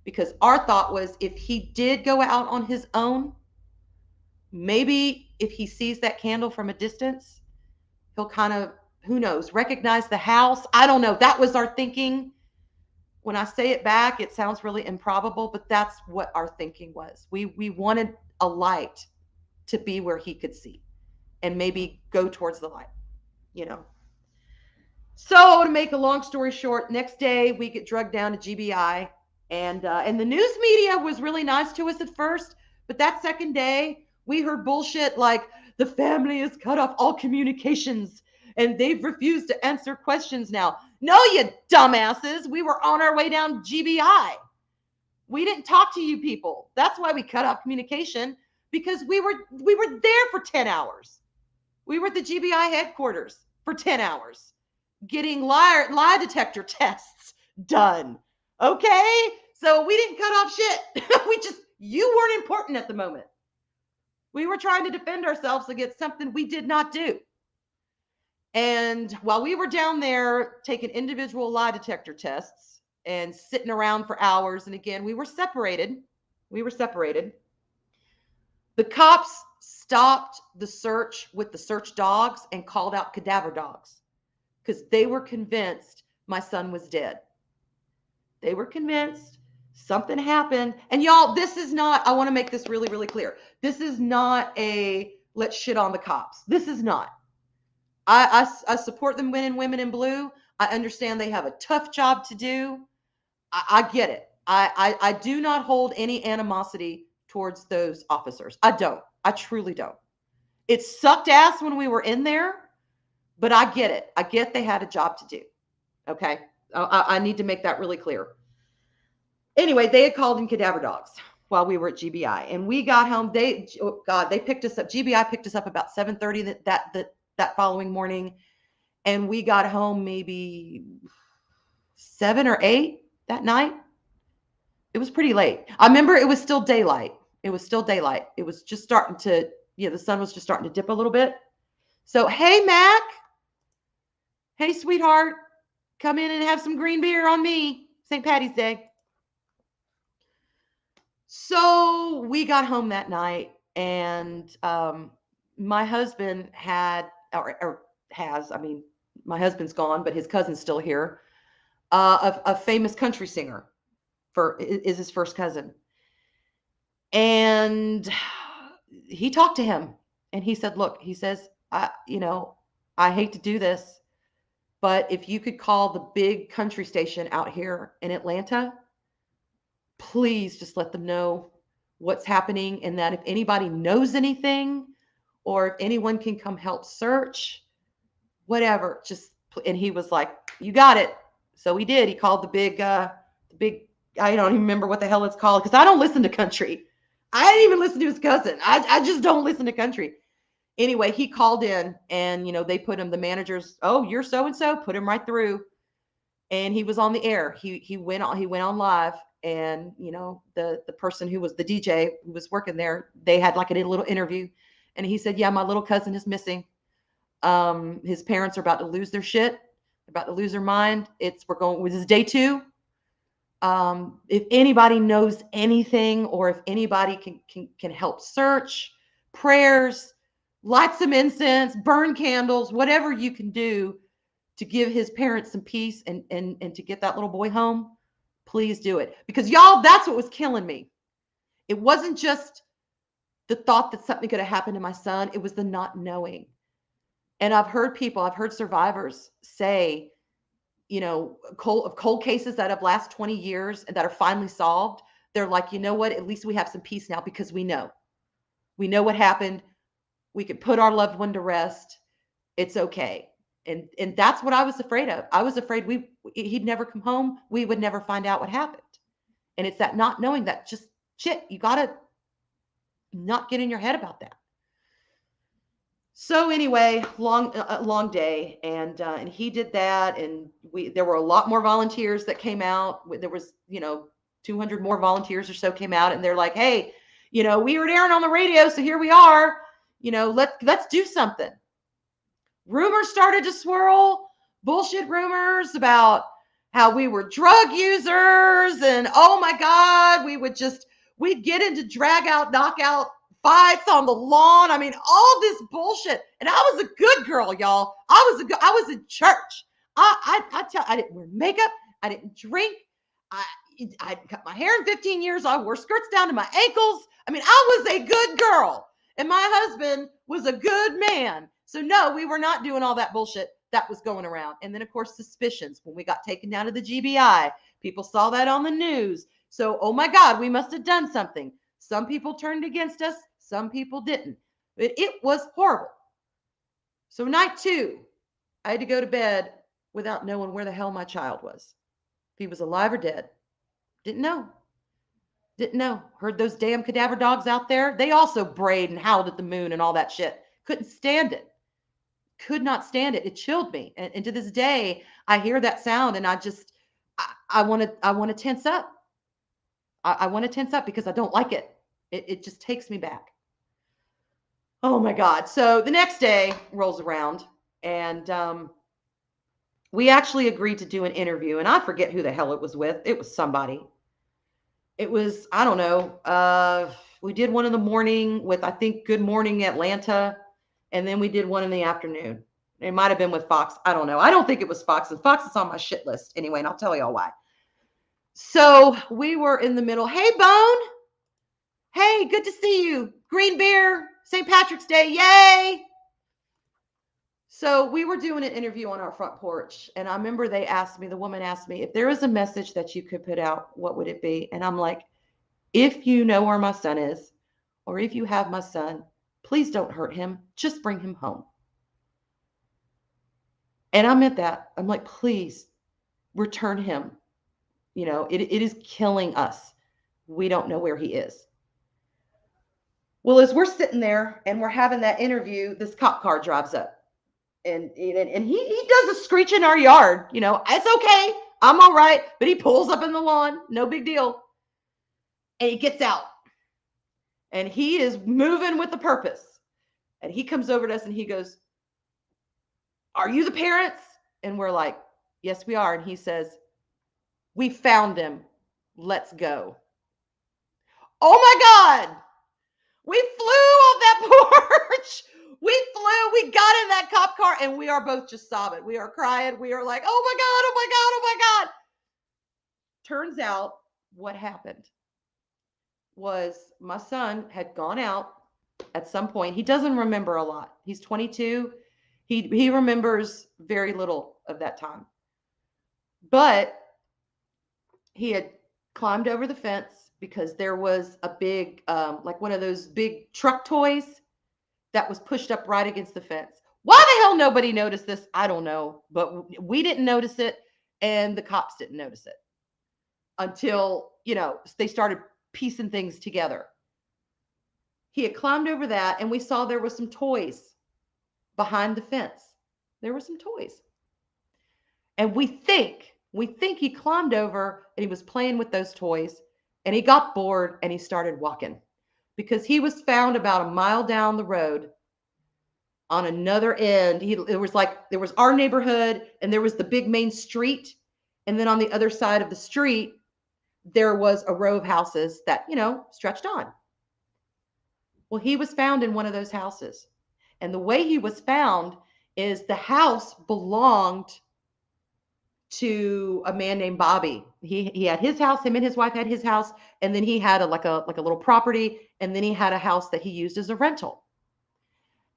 Because our thought was if he did go out on his own, maybe if he sees that candle from a distance, he'll kind of, who knows, recognize the house. I don't know. That was our thinking. When I say it back, it sounds really improbable, but that's what our thinking was. We wanted a light to be where he could see and maybe go towards the light, So to make a long story short, next day we get drugged down to GBI, and the news media was really nice to us at first, but that second day we heard bullshit like the family has cut off all communications and they've refused to answer questions now. No, you dumbasses. We were on our way down GBI. We didn't talk to you people. That's why we cut off communication, because we were there for 10 hours. We were at the GBI headquarters for 10 hours getting lie detector tests done. Okay? So we didn't cut off shit. You weren't important at the moment. We were trying to defend ourselves against something we did not do. And while we were down there taking individual lie detector tests and sitting around for hours, and again, we were separated. The cops stopped the search with the search dogs and called out cadaver dogs because they were convinced my son was dead. They were convinced something happened. And y'all, this is not, I want to make this really, really clear. This is not a let's shit on the cops. This is not. I support the men and women in blue. I understand they have a tough job to do. I get it. I do not hold any animosity towards those officers. I don't. I truly don't. It sucked ass when we were in there, but I get it. I get they had a job to do. Okay. I need to make that really clear. Anyway, they had called in cadaver dogs while we were at GBI, and we got home. They picked us up. GBI picked us up about 7:30 that following morning, and we got home maybe 7 or 8 that night. It was pretty late. I remember it was still daylight. It was just starting to, the sun was just starting to dip a little bit. So, hey, Mac. Hey, sweetheart. Come in and have some green beer on me. St. Patty's Day. So we got home that night, and my husband had, or has, I mean, my husband's gone, but his cousin's still here. a famous country singer, is his first cousin. And he talked to him and he said, look, he says, I hate to do this, but if you could call the big country station out here in Atlanta, please just let them know what's happening, and that if anybody knows anything or if anyone can come help search, whatever, and he was like, you got it. So he did. He called the big, I don't even remember what the hell it's called, because I don't listen to country. I didn't even listen to his cousin. I just don't listen to country. Anyway, he called in and, they put him, the managers, oh, you're so-and-so, put him right through. And he was on the air. He went on live, and, the person who was the DJ who was working there, they had like a little interview, and he said, yeah, my little cousin is missing. His parents are about to lose their shit, about to lose their mind. This is day 2. If anybody knows anything, or if anybody can help search, prayers, light some incense, burn candles, whatever you can do to give his parents some peace and to get that little boy home, please do it. Because y'all, that's what was killing me. It wasn't just the thought that something could have happened to my son. It was the not knowing. And I've heard survivors say, cold cases that have lasted 20 years and that are finally solved. They're like, you know what? At least we have some peace now, because we know what happened. We could put our loved one to rest. It's okay. And that's what I was afraid of. I was afraid he'd never come home. We would never find out what happened. And it's that not knowing, that just shit. You got to not get in your head about that. So anyway, long day, and he did that, and there were a lot more volunteers that came out. There was 200 more volunteers or so came out, and they're like, hey, we were airing on the radio, so here we are. Let's do something. Rumors started to swirl, bullshit rumors about how we were drug users, and oh my God, we'd get into drag out, knockout fights on the lawn. I mean, all this bullshit. And I was a good girl, y'all. I was in church. I didn't wear makeup. I didn't drink. I cut my hair in 15 years. I wore skirts down to my ankles. I mean, I was a good girl. And my husband was a good man. So no, we were not doing all that bullshit that was going around. And then, of course, suspicions. When we got taken down to the GBI, people saw that on the news. So, oh my God, we must have done something. Some people turned against us. Some people didn't. But it was horrible. So night 2, I had to go to bed without knowing where the hell my child was. If he was alive or dead. Didn't know. Heard those damn cadaver dogs out there. They also brayed and howled at the moon and all that shit. Couldn't stand it. Could not stand it. It chilled me. And to this day, I hear that sound and I want to tense up. I want to tense up because I don't like it. It just takes me back. Oh my God. So the next day rolls around, and we actually agreed to do an interview, and I forget who the hell it was with. It was somebody. It was, I don't know. We did one in the morning with, I think, Good Morning Atlanta. And then we did one in the afternoon. It might've been with Fox. I don't know. I don't think it was Fox, and Fox is on my shit list anyway. And I'll tell y'all why. So we were in the middle. Hey, Bone. Hey, good to see you. Green beer, St. Patrick's Day. Yay. So we were doing an interview on our front porch. And I remember the woman asked me, if there was a message that you could put out, what would it be? And I'm like, if you know where my son is, or if you have my son, please don't hurt him. Just bring him home. And I meant that. I'm like, please return him. It is killing us. We don't know where he is. Well, as we're sitting there and we're having that interview, this cop car drives up. And he does a screech in our yard. It's okay. I'm all right. But he pulls up in the lawn. No big deal. And he gets out. And he is moving with a purpose. And he comes over to us and he goes, are you the parents? And we're like, yes, we are. And he says, we found him. Let's go. Oh my God. We flew off that porch. We got in that cop car, and we are both just sobbing. We are crying. We are like, oh my God, oh my God, oh my God. Turns out what happened was my son had gone out at some point. He doesn't remember a lot. He's 22. He remembers very little of that time. But he had climbed over the fence because there was a big, like one of those big truck toys that was pushed up right against the fence. Why the hell nobody noticed this? I don't know, but we didn't notice it, and the cops didn't notice it until, they started piecing things together. He had climbed over that, and we saw there was some toys behind the fence. There were some toys. And we think he climbed over and he was playing with those toys, and he got bored and he started walking because he was found about a mile down the road on another end. There was our neighborhood and there was the big main street. And then on the other side of the street, there was a row of houses that, stretched on. Well, he was found in one of those houses. And the way he was found is the house belonged to a man named Bobby. He had his house, him and his wife had his house, and then he had a little property, and then he had a house that he used as a rental.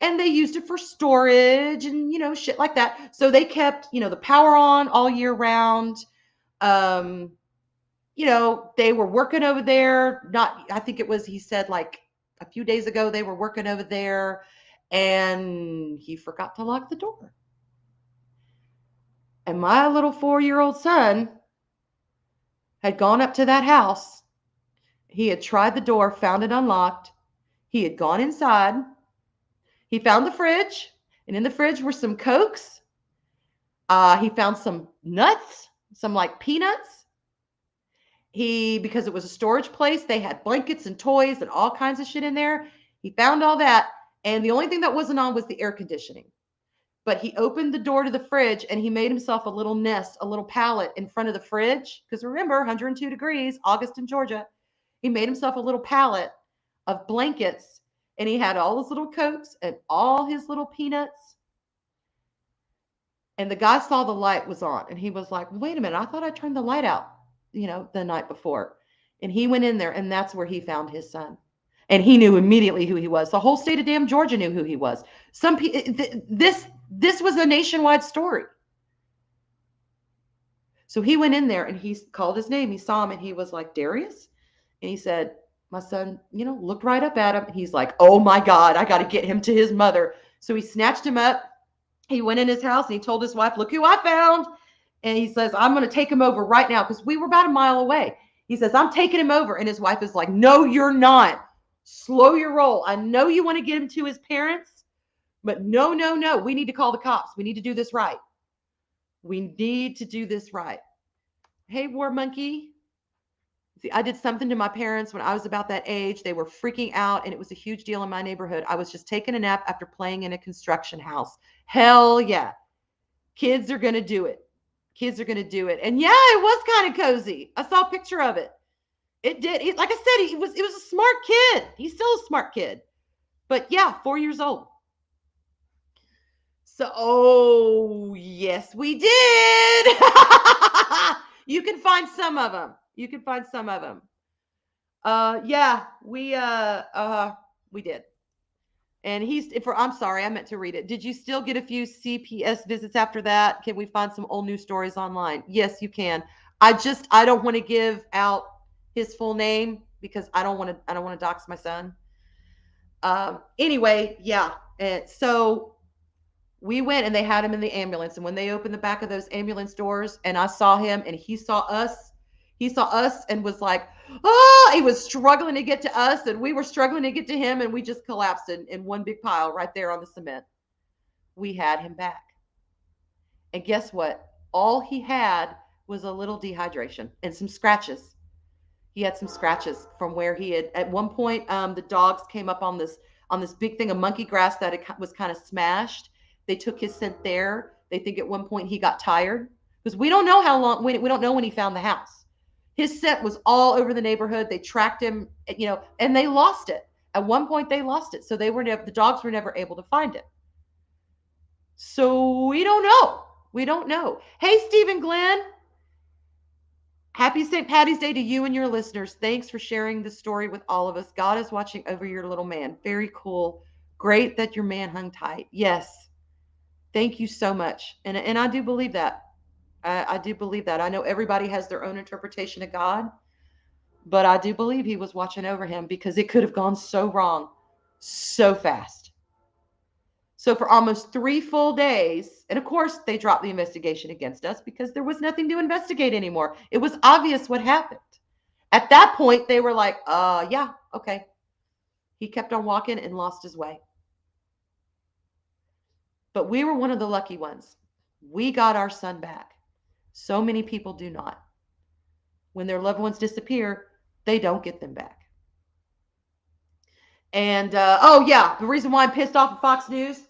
And they used it for storage and shit like that. So they kept, the power on all year round. They were working over there. I think it was, he said, like a few days ago, they were working over there and he forgot to lock the door. And my little 4-year-old son had gone up to that house. He had tried the door, found it unlocked. He had gone inside. He found the fridge, and in the fridge were some Cokes. He found some nuts, some like peanuts. Because it was a storage place, they had blankets and toys and all kinds of shit in there. He found all that, and the only thing that wasn't on was the air conditioning. But he opened the door to the fridge and he made himself a little nest, a little pallet in front of the fridge. Because remember, 102 degrees, August in Georgia. He made himself a little pallet of blankets, and he had all his little Cokes and all his little peanuts. And the guy saw the light was on, and he was like, wait a minute, I thought I turned the light out, the night before. And he went in there, and that's where he found his son. And he knew immediately who he was. The whole state of damn Georgia knew who he was. This was a nationwide story. So he went in there and he called his name. He saw him and he was like, Darius? And he said, my son, looked right up at him. And he's like, oh my God, I got to get him to his mother. So he snatched him up. He went in his house and he told his wife, look who I found. And he says, I'm going to take him over right now because we were about a mile away. He says, I'm taking him over. And his wife is like, no, you're not. Slow your roll. I know you want to get him to his parents, but no. We need to call the cops. We need to do this right. We need to do this right. Hey, War Monkey. See, I did something to my parents when I was about that age. They were freaking out, and it was a huge deal in my neighborhood. I was just taking a nap after playing in a construction house. Hell yeah. Kids are going to do it. And yeah, it was kind of cozy. I saw a picture of it. It did. Like I said, it was a smart kid. He's still a smart kid. But yeah, 4 years old. So, yes, we did. You can find some of them. Yeah, we did. And I'm sorry, I meant to read it. Did you still get a few CPS visits after that? Can we find some old news stories online? Yes, you can. I don't want to give out his full name because I don't want to dox my son. Anyway, yeah. And so we went and they had him in the ambulance. And when they opened the back of those ambulance doors and I saw him and he saw us and was like, oh, he was struggling to get to us and we were struggling to get to him. And we just collapsed in one big pile right there on the cement. We had him back. And guess what? All he had was a little dehydration and some scratches. He had some scratches from where he had, at one point, the dogs came up on this big thing of monkey grass that it was kind of smashed. They took his scent there. They think at one point he got tired because we don't know how long, we don't know when he found the house. His scent was all over the neighborhood. They tracked him, and they lost it. At one point they lost it. So the dogs were never able to find it. So we don't know. Hey, Stephen Glenn. Happy St. Patty's Day to you and your listeners. Thanks for sharing this story with all of us. God is watching over your little man. Very cool. Great that your man hung tight. Yes. Thank you so much. And I do believe that. I do believe that. I know everybody has their own interpretation of God, but I do believe he was watching over him because it could have gone so wrong so fast. So for almost 3 full days, and of course they dropped the investigation against us because there was nothing to investigate anymore. It was obvious what happened. At that point, they were like, yeah, okay. He kept on walking and lost his way. But we were one of the lucky ones. We got our son back. So many people do not. When their loved ones disappear, they don't get them back. And oh yeah, the reason why I'm pissed off at Fox News,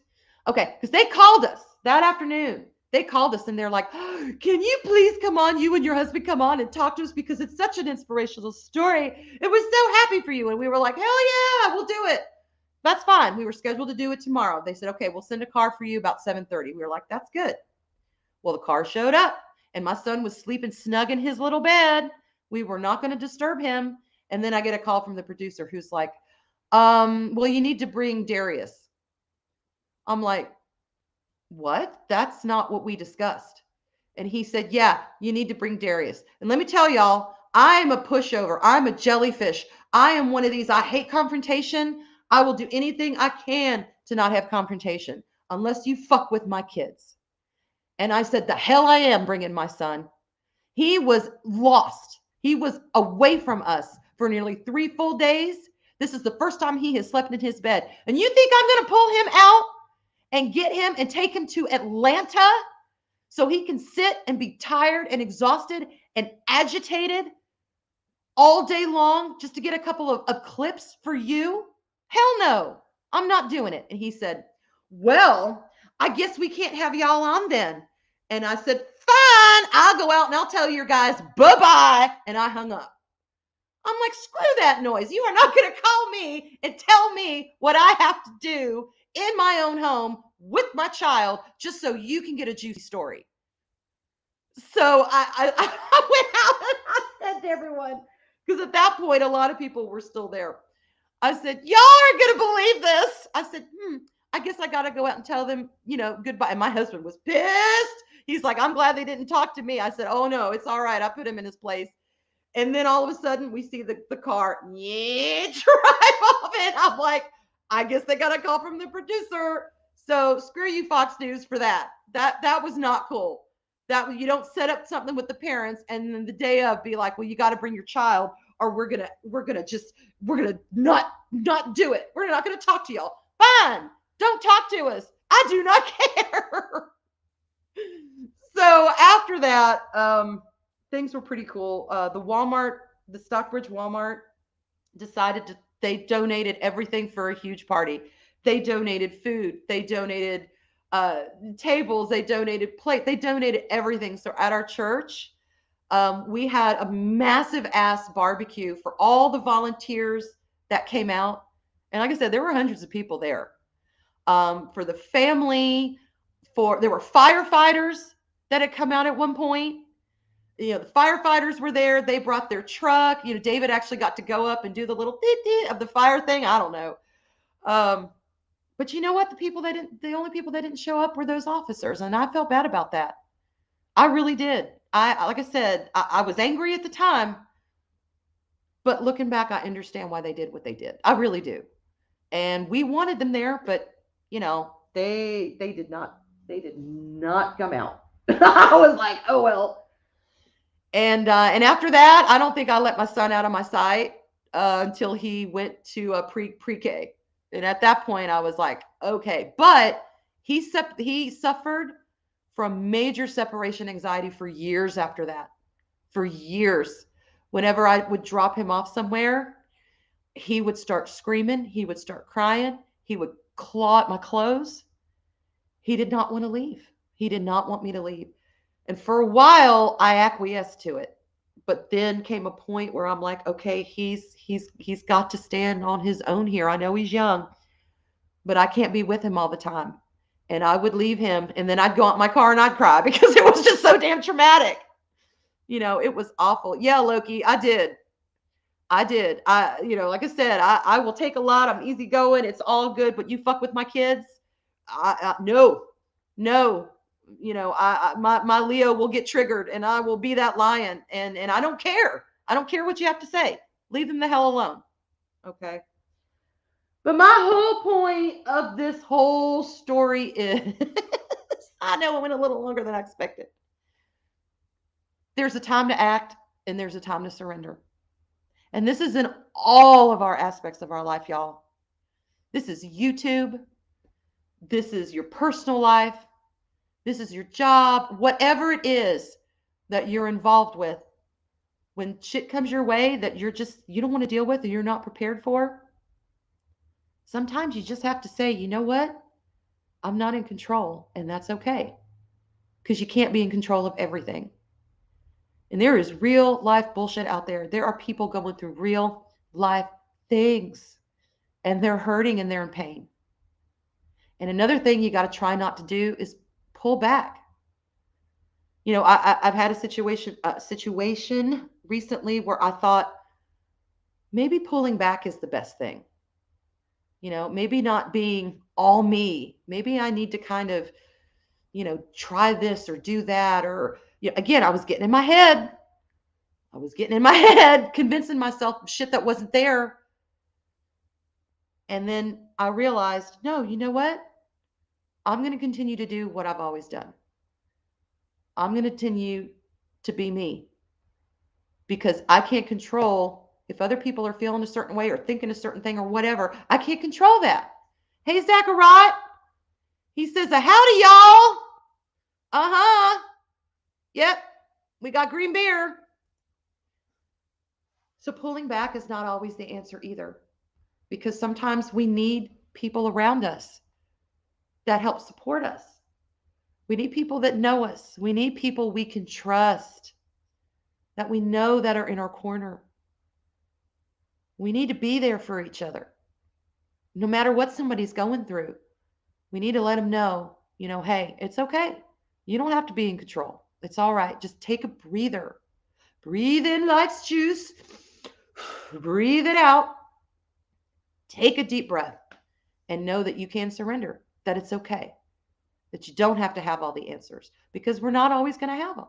okay, because they called us that afternoon. They called us and they're like, oh, can you please come on, you and your husband come on and talk to us because it's such an inspirational story. It was so happy for you. And we were like, hell yeah, we'll do it. That's fine. We were scheduled to do it tomorrow. They said, okay, we'll send a car for you about 7:30. We were like, that's good. Well, the car showed up and my son was sleeping snug in his little bed. We were not going to disturb him. And then I get a call from the producer who's like, well, you need to bring Darius. I'm like, what? That's not what we discussed. And he said, yeah, you need to bring Darius. And let me tell y'all, I'm a pushover. I'm a jellyfish. I am one of these. I hate confrontation. I will do anything I can to not have confrontation unless you fuck with my kids. And I said, the hell I am bringing my son. He was lost. He was away from us for nearly 3 full days. This is the first time he has slept in his bed. And you think I'm going to pull him out and get him and take him to Atlanta so he can sit and be tired and exhausted and agitated all day long just to get a couple of clips for you? Hell no, I'm not doing it. And he said, well, I guess we can't have y'all on then. And I said, fine, I'll go out and I'll tell your guys bye-bye. And I hung up. I'm like, screw that noise. You are not going to call me and tell me what I have to do in my own home with my child just so you can get a juicy story. So I went out and I said to everyone, because at that point, a lot of people were still there. I said, y'all aren't going to believe this. I said, I guess I got to go out and tell them, goodbye. And my husband was pissed. He's like, I'm glad they didn't talk to me. I said, oh no, it's all right. I put him in his place. And then all of a sudden we see the car drive off and I'm like, I guess they got a call from the producer. So screw you, Fox News, for that. That was not cool. That you don't set up something with the parents and then the day of be like, well, you got to bring your child or we're gonna not do it. We're not gonna talk to y'all. Fine, don't talk to us. I do not care. So after that, things were pretty cool. The Stockbridge Walmart decided they donated everything for a huge party. They donated food. They donated tables. They donated plate. They donated everything. So at our church, we had a massive ass barbecue for all the volunteers that came out. And like I said, there were hundreds of people there. For the family, there were firefighters that had come out at one point. The firefighters were there. They brought their truck. David actually got to go up and do the little of the fire thing. I don't know. But you know what? The only people that didn't show up were those officers. And I felt bad about that. I really did. Like I said, I was angry at the time, but looking back, I understand why they did what they did. I really do. And we wanted them there, but they did not come out. I was like, oh, well. And after that, I don't think I let my son out of my sight until he went to pre-K. And at that point, I was like, okay. But he suffered from major separation anxiety for years after that. For years. Whenever I would drop him off somewhere, he would start screaming. He would start crying. He would claw at my clothes. He did not want to leave. He did not want me to leave. And for a while, I acquiesced to it. But then came a point where I'm like, okay, he's got to stand on his own here. I know he's young, but I can't be with him all the time. And I would leave him, and then I'd go out in my car and I'd cry because it was just so damn traumatic. It was awful. Yeah, Loki, I did. Like I said, I will take a lot. I'm easygoing. It's all good. But you fuck with my kids, no, no. My Leo will get triggered, and I will be that lion. And I don't care. I don't care what you have to say. Leave them the hell alone. Okay. But my whole point of this whole story is, I know it went a little longer than I expected. There's a time to act, and there's a time to surrender. And this is in all of our aspects of our life, y'all. This is YouTube. This is your personal life. This is your job. Whatever it is that you're involved with, when shit comes your way that you don't want to deal with or you're not prepared for, sometimes you just have to say, you know what? I'm not in control, and that's okay. Because you can't be in control of everything. And there is real life bullshit out there. There are people going through real life things, and they're hurting and they're in pain. And another thing you got to try not to do is pull back. I've had a situation recently where I thought maybe pulling back is the best thing. Maybe not being all me. Maybe I need to kind of, try this or do that. Or, again, I was getting in my head. Convincing myself of shit that wasn't there. And then I realized, no, you know what? I'm going to continue to do what I've always done. I'm going to continue to be me. Because I can't control if other people are feeling a certain way or thinking a certain thing or whatever. I can't control that. Hey, Zachariah. He says, howdy, y'all. Uh-huh. Yep. We got green beer. So pulling back is not always the answer either. Because sometimes we need people around us that help support us. We need people that know us. We need people we can trust, that we know that are in our corner. We need to be there for each other. No matter what somebody's going through, we need to let them know, hey, it's okay. You don't have to be in control. It's all right. Just take a breather. Breathe in life's juice. Breathe it out. Take a deep breath and know that you can surrender, that it's okay, that you don't have to have all the answers, because we're not always going to have them.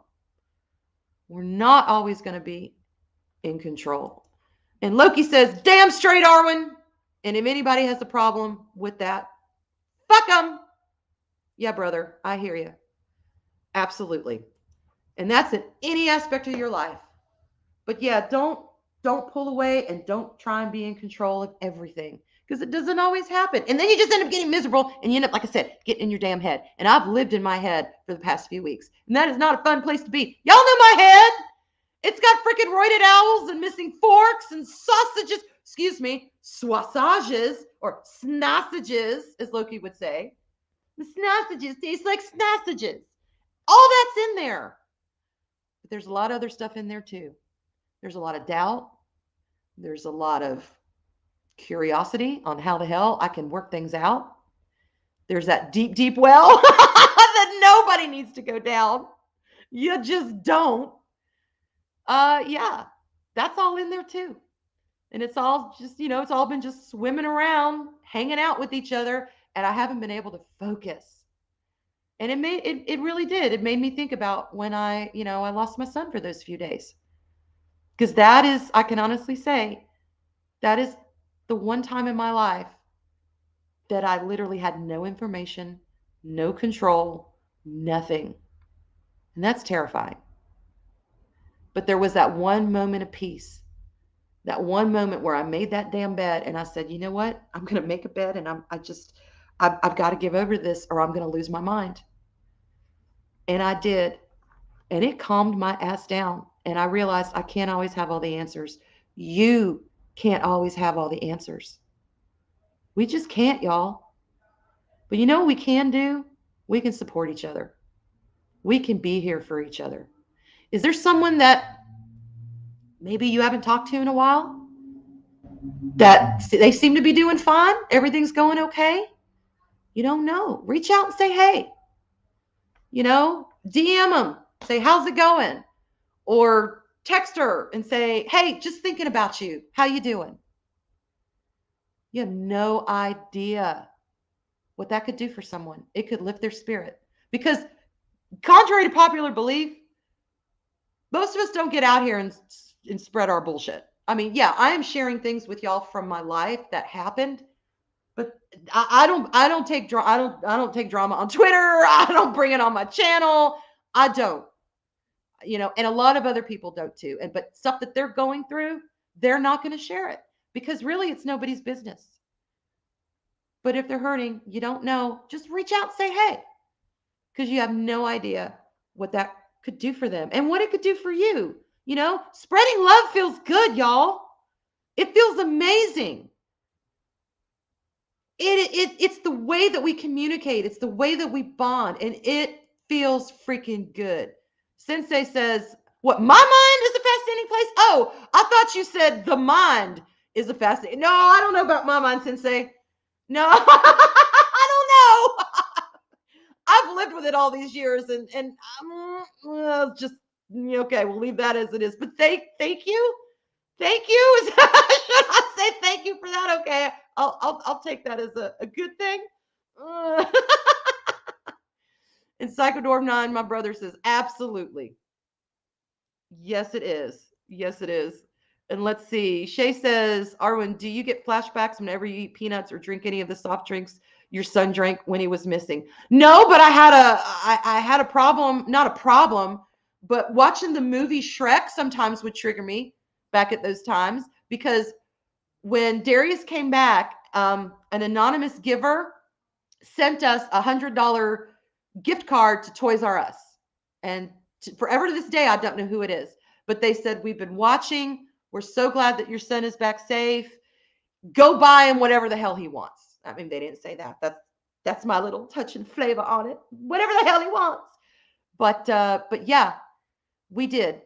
We're not always going to be in control. And Loki says, damn straight, Arwyn. And if anybody has a problem with that, fuck them. Yeah, brother, I hear you. Absolutely. And that's in any aspect of your life. But yeah, don't pull away and don't try and be in control of everything, because it doesn't always happen. And then you just end up getting miserable and you end up, like I said, getting in your damn head. And I've lived in my head for the past few weeks. And that is not a fun place to be. Y'all know my head. It's got freaking roided owls and missing forks and sausages. Excuse me, sausages or snassages, as Loki would say. The snassages taste like snassages. All that's in there. But there's a lot of other stuff in there too. There's a lot of doubt. There's a lot of curiosity on how the hell I can work things out. There's that deep, deep well that nobody needs to go down. You just don't. Yeah, that's all in there too. And it's all just, it's all been just swimming around, hanging out with each other. And I haven't been able to focus. And it really did. It made me think about when I lost my son for those few days. Because that is, I can honestly say, that is the one time in my life that I literally had no information, no control, nothing. And that's terrifying. But there was that one moment of peace, that one moment where I made that damn bed and I said, you know what? I'm going to make a bed and I've got to give over this or I'm going to lose my mind. And I did. And it calmed my ass down. And I realized I can't always have all the answers. You can't always have all the answers. We just can't, y'all. But you know what we can do? We can support each other. We can be here for each other. Is there someone that maybe you haven't talked to in a while? That they seem to be doing fine? Everything's going okay? You don't know. Reach out and say, hey. DM them. Say, how's it going? or text her and say, hey, just thinking about you. How you doing? You have no idea what that could do for someone. It could lift their spirit. Because contrary to popular belief, most of us don't get out here and spread our bullshit. I mean, yeah, I am sharing things with y'all from my life that happened, but I don't take drama on Twitter. I don't bring it on my channel. I don't, and a lot of other people don't too. And but stuff that they're going through, they're not going to share it because really it's nobody's business. But if they're hurting, you don't know, just reach out and say, hey, because you have no idea what that could do for them and what it could do for you. Spreading love feels good, y'all. It feels amazing. It's the way that we communicate. It's the way that we bond, and it feels freaking good. Sensei says, what, my mind is a fascinating place? Oh, I thought you said the mind is a fascinating. No, I don't know about my mind, Sensei. No, I don't know. I've lived with it all these years, and just okay. We'll leave that as it is. But thank you. Thank you. Should I say thank you for that? Okay, I'll take that as a good thing. And Psychodorm 9, my brother says, absolutely. Yes, it is. Yes, it is. And let's see. Shay says, Arwyn, do you get flashbacks whenever you eat peanuts or drink any of the soft drinks your son drank when he was missing? No, but I had a problem, not a problem, but watching the movie Shrek sometimes would trigger me back at those times because when Darius came back, an anonymous giver sent us $100 gift card to Toys R Us. And forever to this day, I don't know who it is, but they said, we've been watching. We're so glad that your son is back safe. Go buy him whatever the hell he wants. I mean, they didn't say that. That's my little touch and flavor on it. Whatever the hell he wants. But yeah, we did.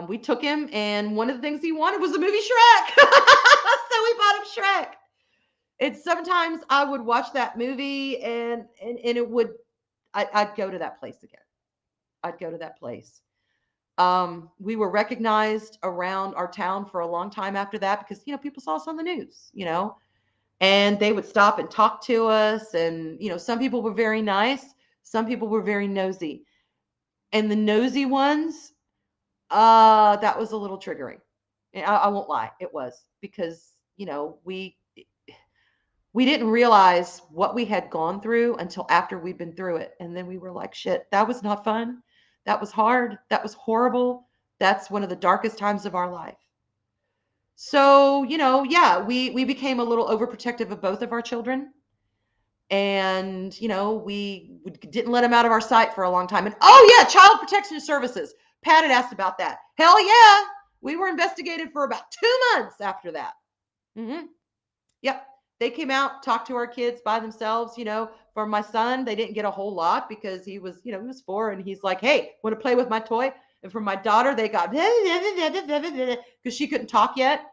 We took him, and one of the things he wanted was the movie Shrek. So we bought him Shrek. And sometimes I would watch that movie, and it would, I'd go to that place again. I'd go to that place. We were recognized around our town for a long time after that because, people saw us on the news, and they would stop and talk to us. And, some people were very nice. Some people were very nosy. And the nosy ones, that was a little triggering. I won't lie. It was because, we didn't realize what we had gone through until after we'd been through it. And then we were like, shit, that was not fun. That was hard. That was horrible. That's one of the darkest times of our life. So, yeah, we became a little overprotective of both of our children. And, we didn't let them out of our sight for a long time. And, oh, yeah, Child Protection Services. Pat had asked about that. Hell yeah. We were investigated for about 2 months after that. Mm-hmm. Yep. They came out, talked to our kids by themselves. For my son, they didn't get a whole lot because he was 4, and he's like, hey, want to play with my toy? And for my daughter, they got because she couldn't talk yet.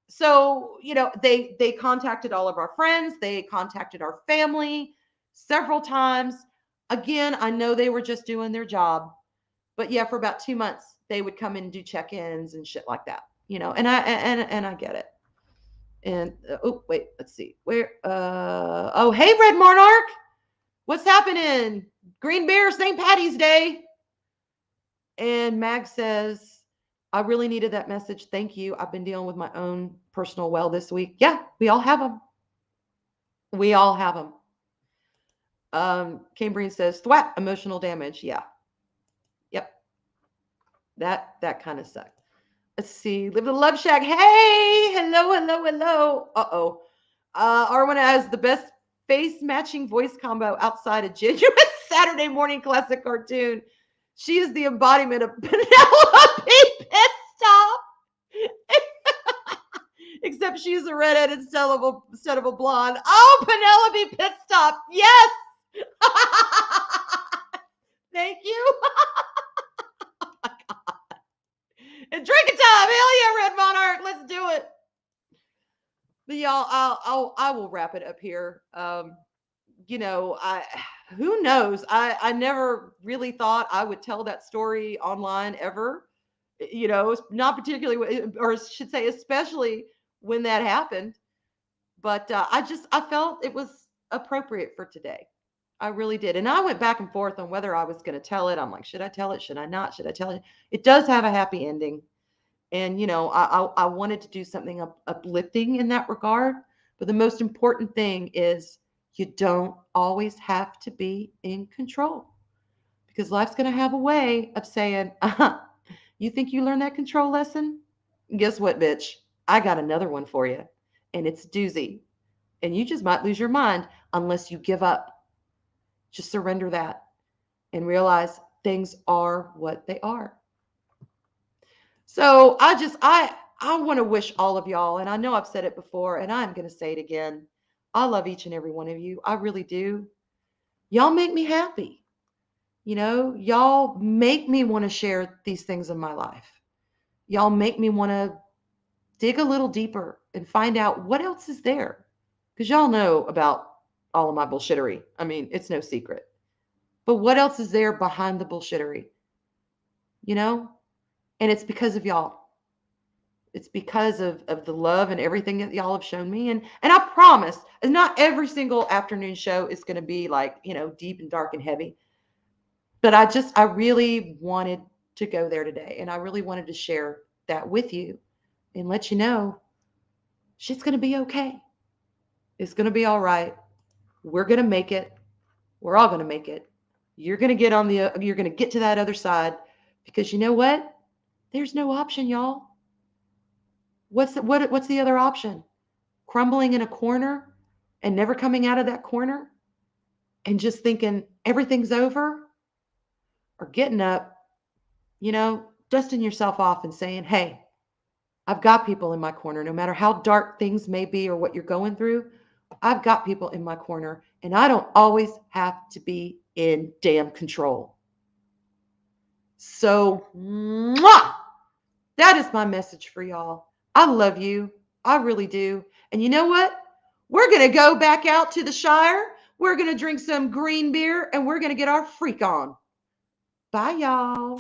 So, they contacted all of our friends. They contacted our family several times. Again, I know they were just doing their job. But yeah, for about 2 months, they would come in and do check-ins and shit like that, and I get it. And oh, wait, let's see where. Oh, hey, Red Monarch, what's happening? Green Bear, St. Patty's Day. And Mag says, I really needed that message. Thank you. I've been dealing with my own personal well this week. Yeah, we all have them. We all have them. Cambrian says, thwap, emotional damage. Yeah. Yep. That kind of sucked. Let's see. Live the Love Shack. Hey, hello. Uh-oh. Arwyn has the best face matching voice combo outside a genuine Saturday morning classic cartoon. She is the embodiment of Penelope Pitstop. Except she's a redhead instead of a blonde. Oh, Penelope Pitstop. Yes. Thank you. And drinking time. Hell yeah, Red Monarch. Let's do it. But y'all, I will wrap it up here. Who knows? I never really thought I would tell that story online ever. You know, not particularly, or I should say, especially when that happened. But I felt it was appropriate for today. I really did. And I went back and forth on whether I was going to tell it. I'm like, should I tell it? Should I not? Should I tell it? It does have a happy ending. And, you know, I wanted to do something uplifting in that regard. But the most important thing is you don't always have to be in control, because life's going to have a way of saying, you think you learned that control lesson? Guess what, bitch? I got another one for you. And it's a doozy. And you just might lose your mind unless you give up. Just surrender that and realize things are what they are. So I want to wish all of y'all, and I know I've said it before, and I'm going to say it again. I love each and every one of you. I really do. Y'all make me happy. You know, y'all make me want to share these things in my life. Y'all make me want to dig a little deeper and find out what else is there. Because y'all know about all of my bullshittery. I mean, it's no secret. But what else is there behind the bullshittery? You know? And it's because of y'all. It's because of the love and everything that y'all have shown me. And I promise, not every single afternoon show is going to be like, you know, deep and dark and heavy. But I really wanted to go there today. And I really wanted to share that with you and let you know shit's going to be okay. It's going to be all right. We're going to make it. We're all going to make it. You're going to get you're going to get to that other side, because you know what? There's no option, y'all. What's the other option? Crumbling in a corner and never coming out of that corner and just thinking everything's over, or getting up, you know, dusting yourself off and saying, hey, I've got people in my corner. No matter how dark things may be or what you're going through, I've got people in my corner, and I don't always have to be in damn control. So, that is my message for y'all. I love you. I really do. And you know what? We're going to go back out to the Shire. We're going to drink some green beer, and we're going to get our freak on. Bye, y'all.